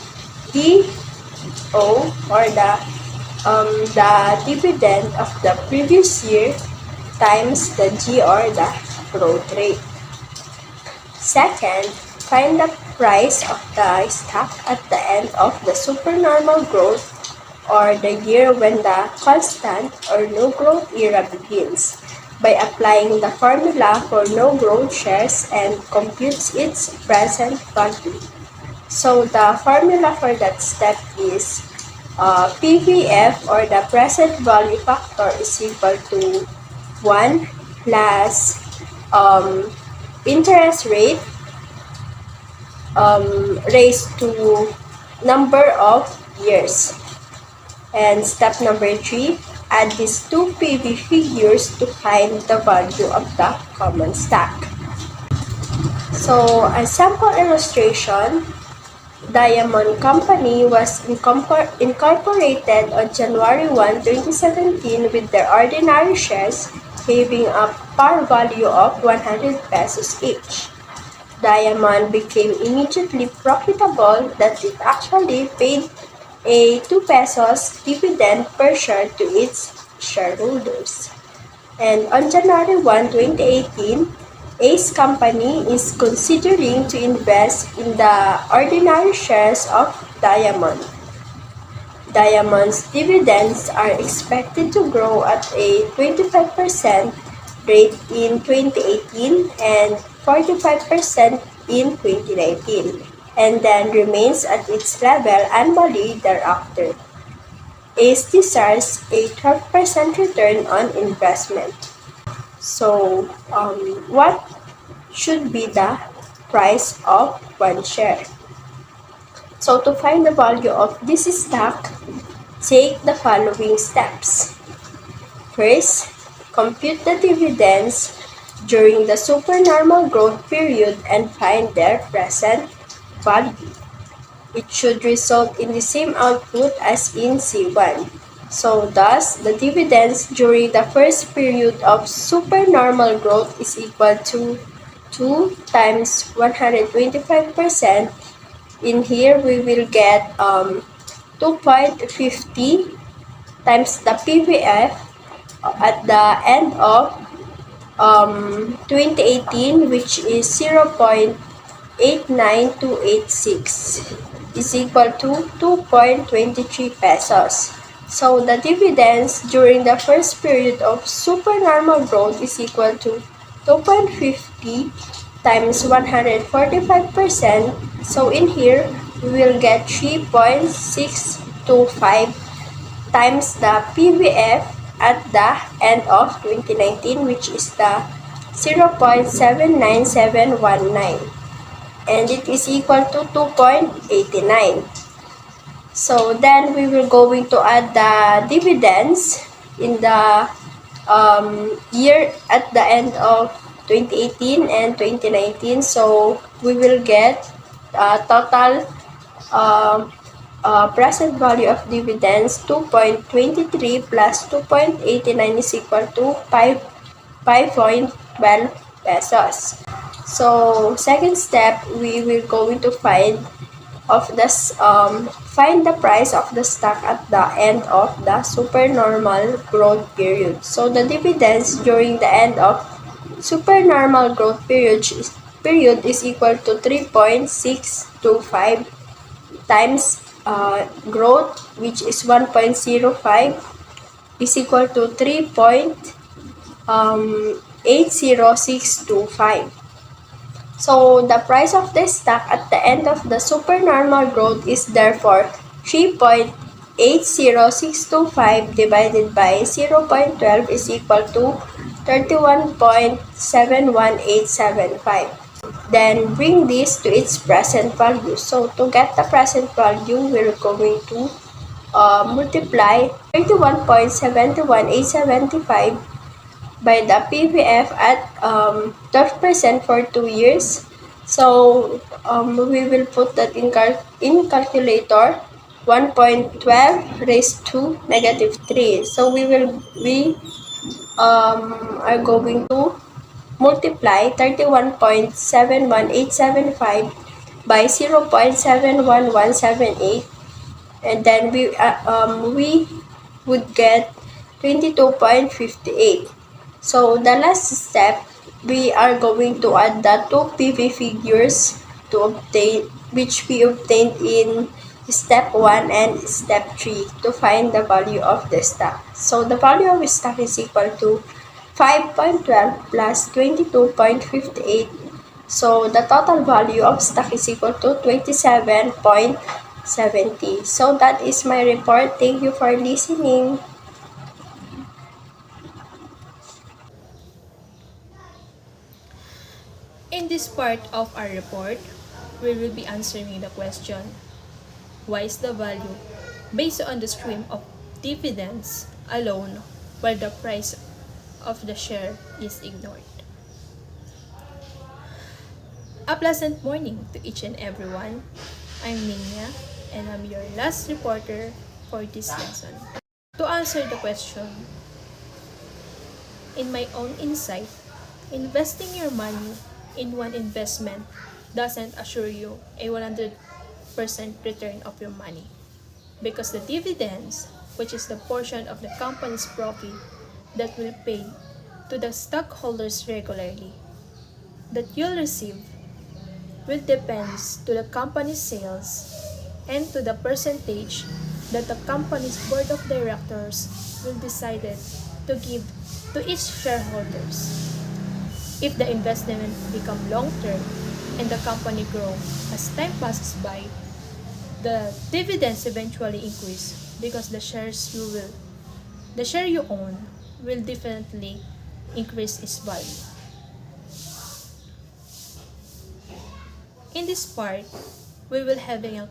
Speaker 12: DO, or the dividend of the previous year times the G, or the growth rate. Second, find the price of the stock at the end of the supernormal growth, or the year when the constant or no growth era begins, by applying the formula for no growth shares and computes its present value. So the formula for that step is PVF, or the present value factor, is equal to 1 plus interest rate raised to number of years. And step number 3, add these two PV figures to find the value of the common stock. So, a sample illustration, Diamond Company was incorporated on January 1, 2017 with their ordinary shares having a par value of 100 pesos each. Diamond became immediately profitable that it actually paid a 2 pesos dividend per share to its shareholders. And on January 1, 2018, Ace Company is considering to invest in the ordinary shares of Diamond. Diamond's dividends are expected to grow at a 25% rate in 2018 and 45% in 2019. And then remains at its level annually thereafter. Ace desires a 12% return on investment. So, what should be the price of one share? So, to find the value of this stock, take the following steps. First, compute the dividends during the supernormal growth period and find their present value. It should result in the same output as in C1. So thus, the dividends during the first period of supernormal growth is equal to 2 times 125%. In here, we will get 2.50 times the PVF at the end of 2018, which is 0.89286, is equal to 2.23 pesos. So the dividends during the first period of supernormal growth is equal to 2.50 times 145%. So in here, we will get 3.625 times the PVF at the end of 2019, which is the 0.79719, and it is equal to 2.89. So then we will going to add the dividends in the year at the end of 2018 and 2019. So we will get total present value of dividends 2.23 plus 2.89 is equal to 5.12 pesos. So second step, we will going to find the price of the stock at the end of the supernormal growth period. So the dividends during the end of supernormal growth period is equal to 3.625 times growth, which is 1.05, is equal to 3.80625. So the price of the stock at the end of the supernormal growth is therefore 3.80625 divided by 0.12 is equal to 31.71875. Then bring this to its present value. So to get the present value, we're going to multiply 31.71875 by the PVF at 12% for 2 years. So we will put that in calculator, 1.12 raised to negative 3. So we are going to multiply 31.71875 by 0.71178, and then we would get 22.58. So the last step, we are going to add the two PV figures which we obtained in step 1 and step 3 to find the value of the stock. So the value of the stock is equal to 5.12 plus 22.58. So the total value of stock is equal to 27.70. So that is my report. Thank you for listening.
Speaker 13: In this part of our report, we will be answering the question, why is the value based on the stream of dividends alone while the price of the share is ignored? A pleasant morning to each and everyone. I'm Nina and I'm your last reporter for this lesson. To answer the question, in my own insight, investing your money in one investment doesn't assure you a 100% return of your money, because the dividends, which is the portion of the company's profit that will pay to the stockholders regularly, that you'll receive will depends to the company's sales and to the percentage that the company's board of directors will decide to give to each shareholders. If the investment become long-term and the company grow as time passes by, the dividends eventually increase because the share you own will definitely increase its value. In this part, we will have an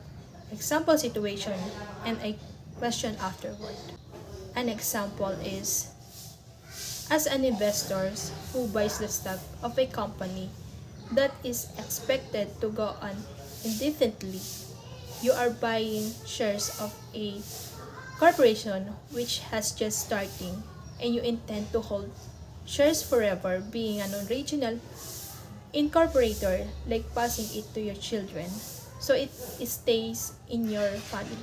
Speaker 13: example situation and a question afterward. An example is, as an investor who buys the stock of a company that is expected to go on indefinitely, you are buying shares of a corporation which has just starting and you intend to hold shares forever, being an original incorporator, like passing it to your children so it stays in your family.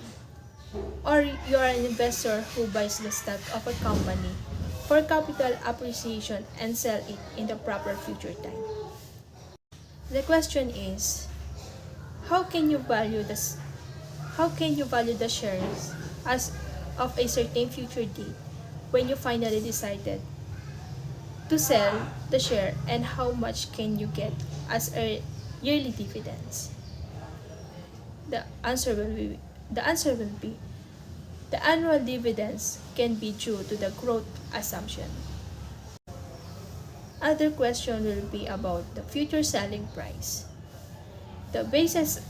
Speaker 13: Or you are an investor who buys the stock of a company for capital appreciation and sell it in the proper future time. The question is, how can you value the shares as of a certain future date when you finally decided to sell the share, and how much can you get as a yearly dividends? The answer will be the annual dividends can be due to the growth assumption. Other question will be about the future selling price. The basis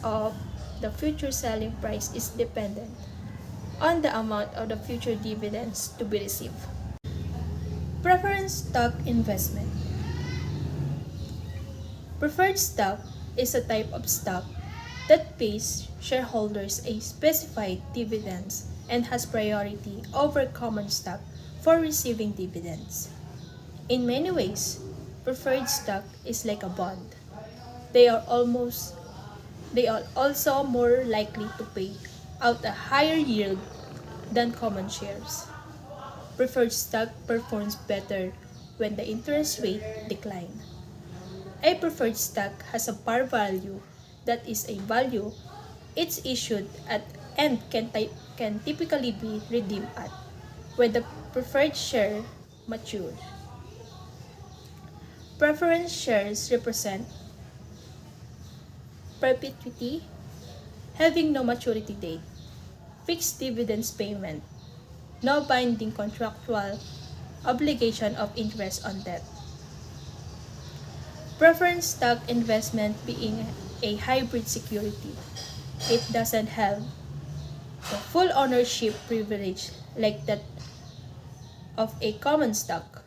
Speaker 13: of the future selling price is dependent on the amount of the future dividends to be received. Preference stock investment. Preferred stock is a type of stock that pays shareholders a specified dividends and has priority over common stock for receiving dividends. In many ways, preferred stock is like a bond. They are also more likely to pay out a higher yield than common shares. Preferred stock performs better when the interest rate decline. A preferred stock has a par value, that is a value it's issued at and can typically be redeemed at when the preferred share matures. Preference shares represent perpetuity, having no maturity date, fixed dividends payment, no binding contractual obligation of interest on debt. Preference stock investment being a hybrid security. It doesn't have the full ownership privilege like that of a common stock,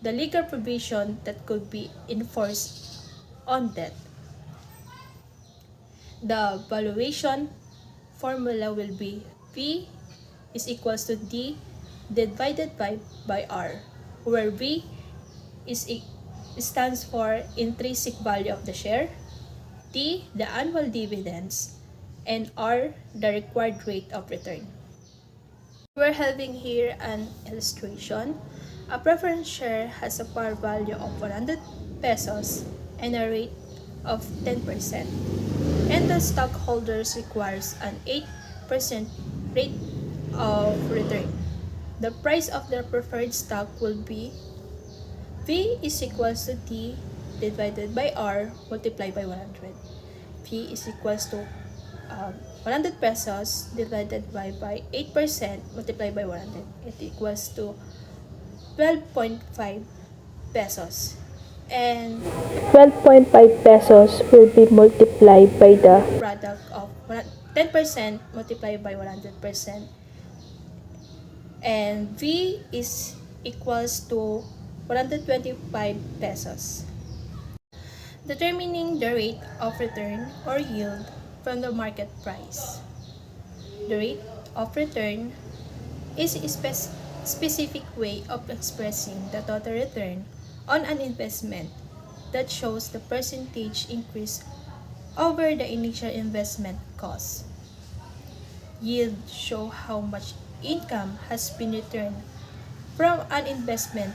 Speaker 13: the legal provision that could be enforced on debt. The valuation formula will be V is equals to D divided by R, where V stands for intrinsic value of the share, D the annual dividends, and R the required rate of return. We're having here an illustration. A preference share has a par value of 100 pesos and a rate of 10%, and the stockholders requires an 8% rate of return. The price of the preferred stock will be V is equals to D divided by R multiplied by 100. V is equals to 100 pesos divided by 8% multiplied by 100. It equals to 12.5 pesos. And 12.5 pesos will be multiplied by the product of 10% multiplied by 100%. And V is equals to 125 pesos. Determining the rate of return or yield from the market price. The rate of return is a specific way of expressing the total return on an investment that shows the percentage increase over the initial investment cost. Yield show how much income has been returned from an investment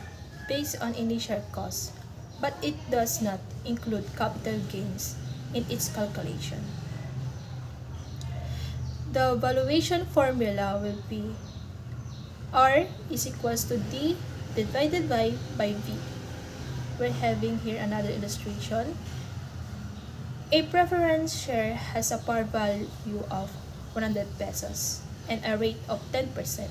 Speaker 13: based on initial cost, but it does not include capital gains in its calculation. The valuation formula will be R is equals to D divided by V. We're having here another illustration. A preference share has a par value of 100 pesos and a rate of 10%.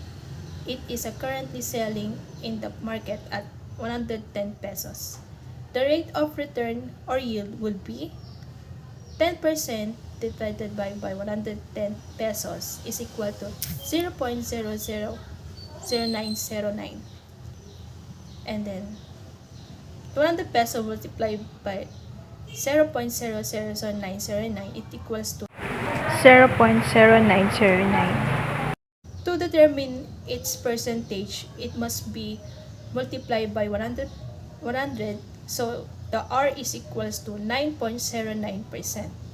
Speaker 13: It is currently selling in the market at 110 pesos. The rate of return or yield will be 10% divided by 110 pesos is equal to 0.000909. And then 200 peso multiplied by 0.000909, it equals to 0.0909. To determine its percentage, it must be multiplied by 100, so the R is equals to 9.09%.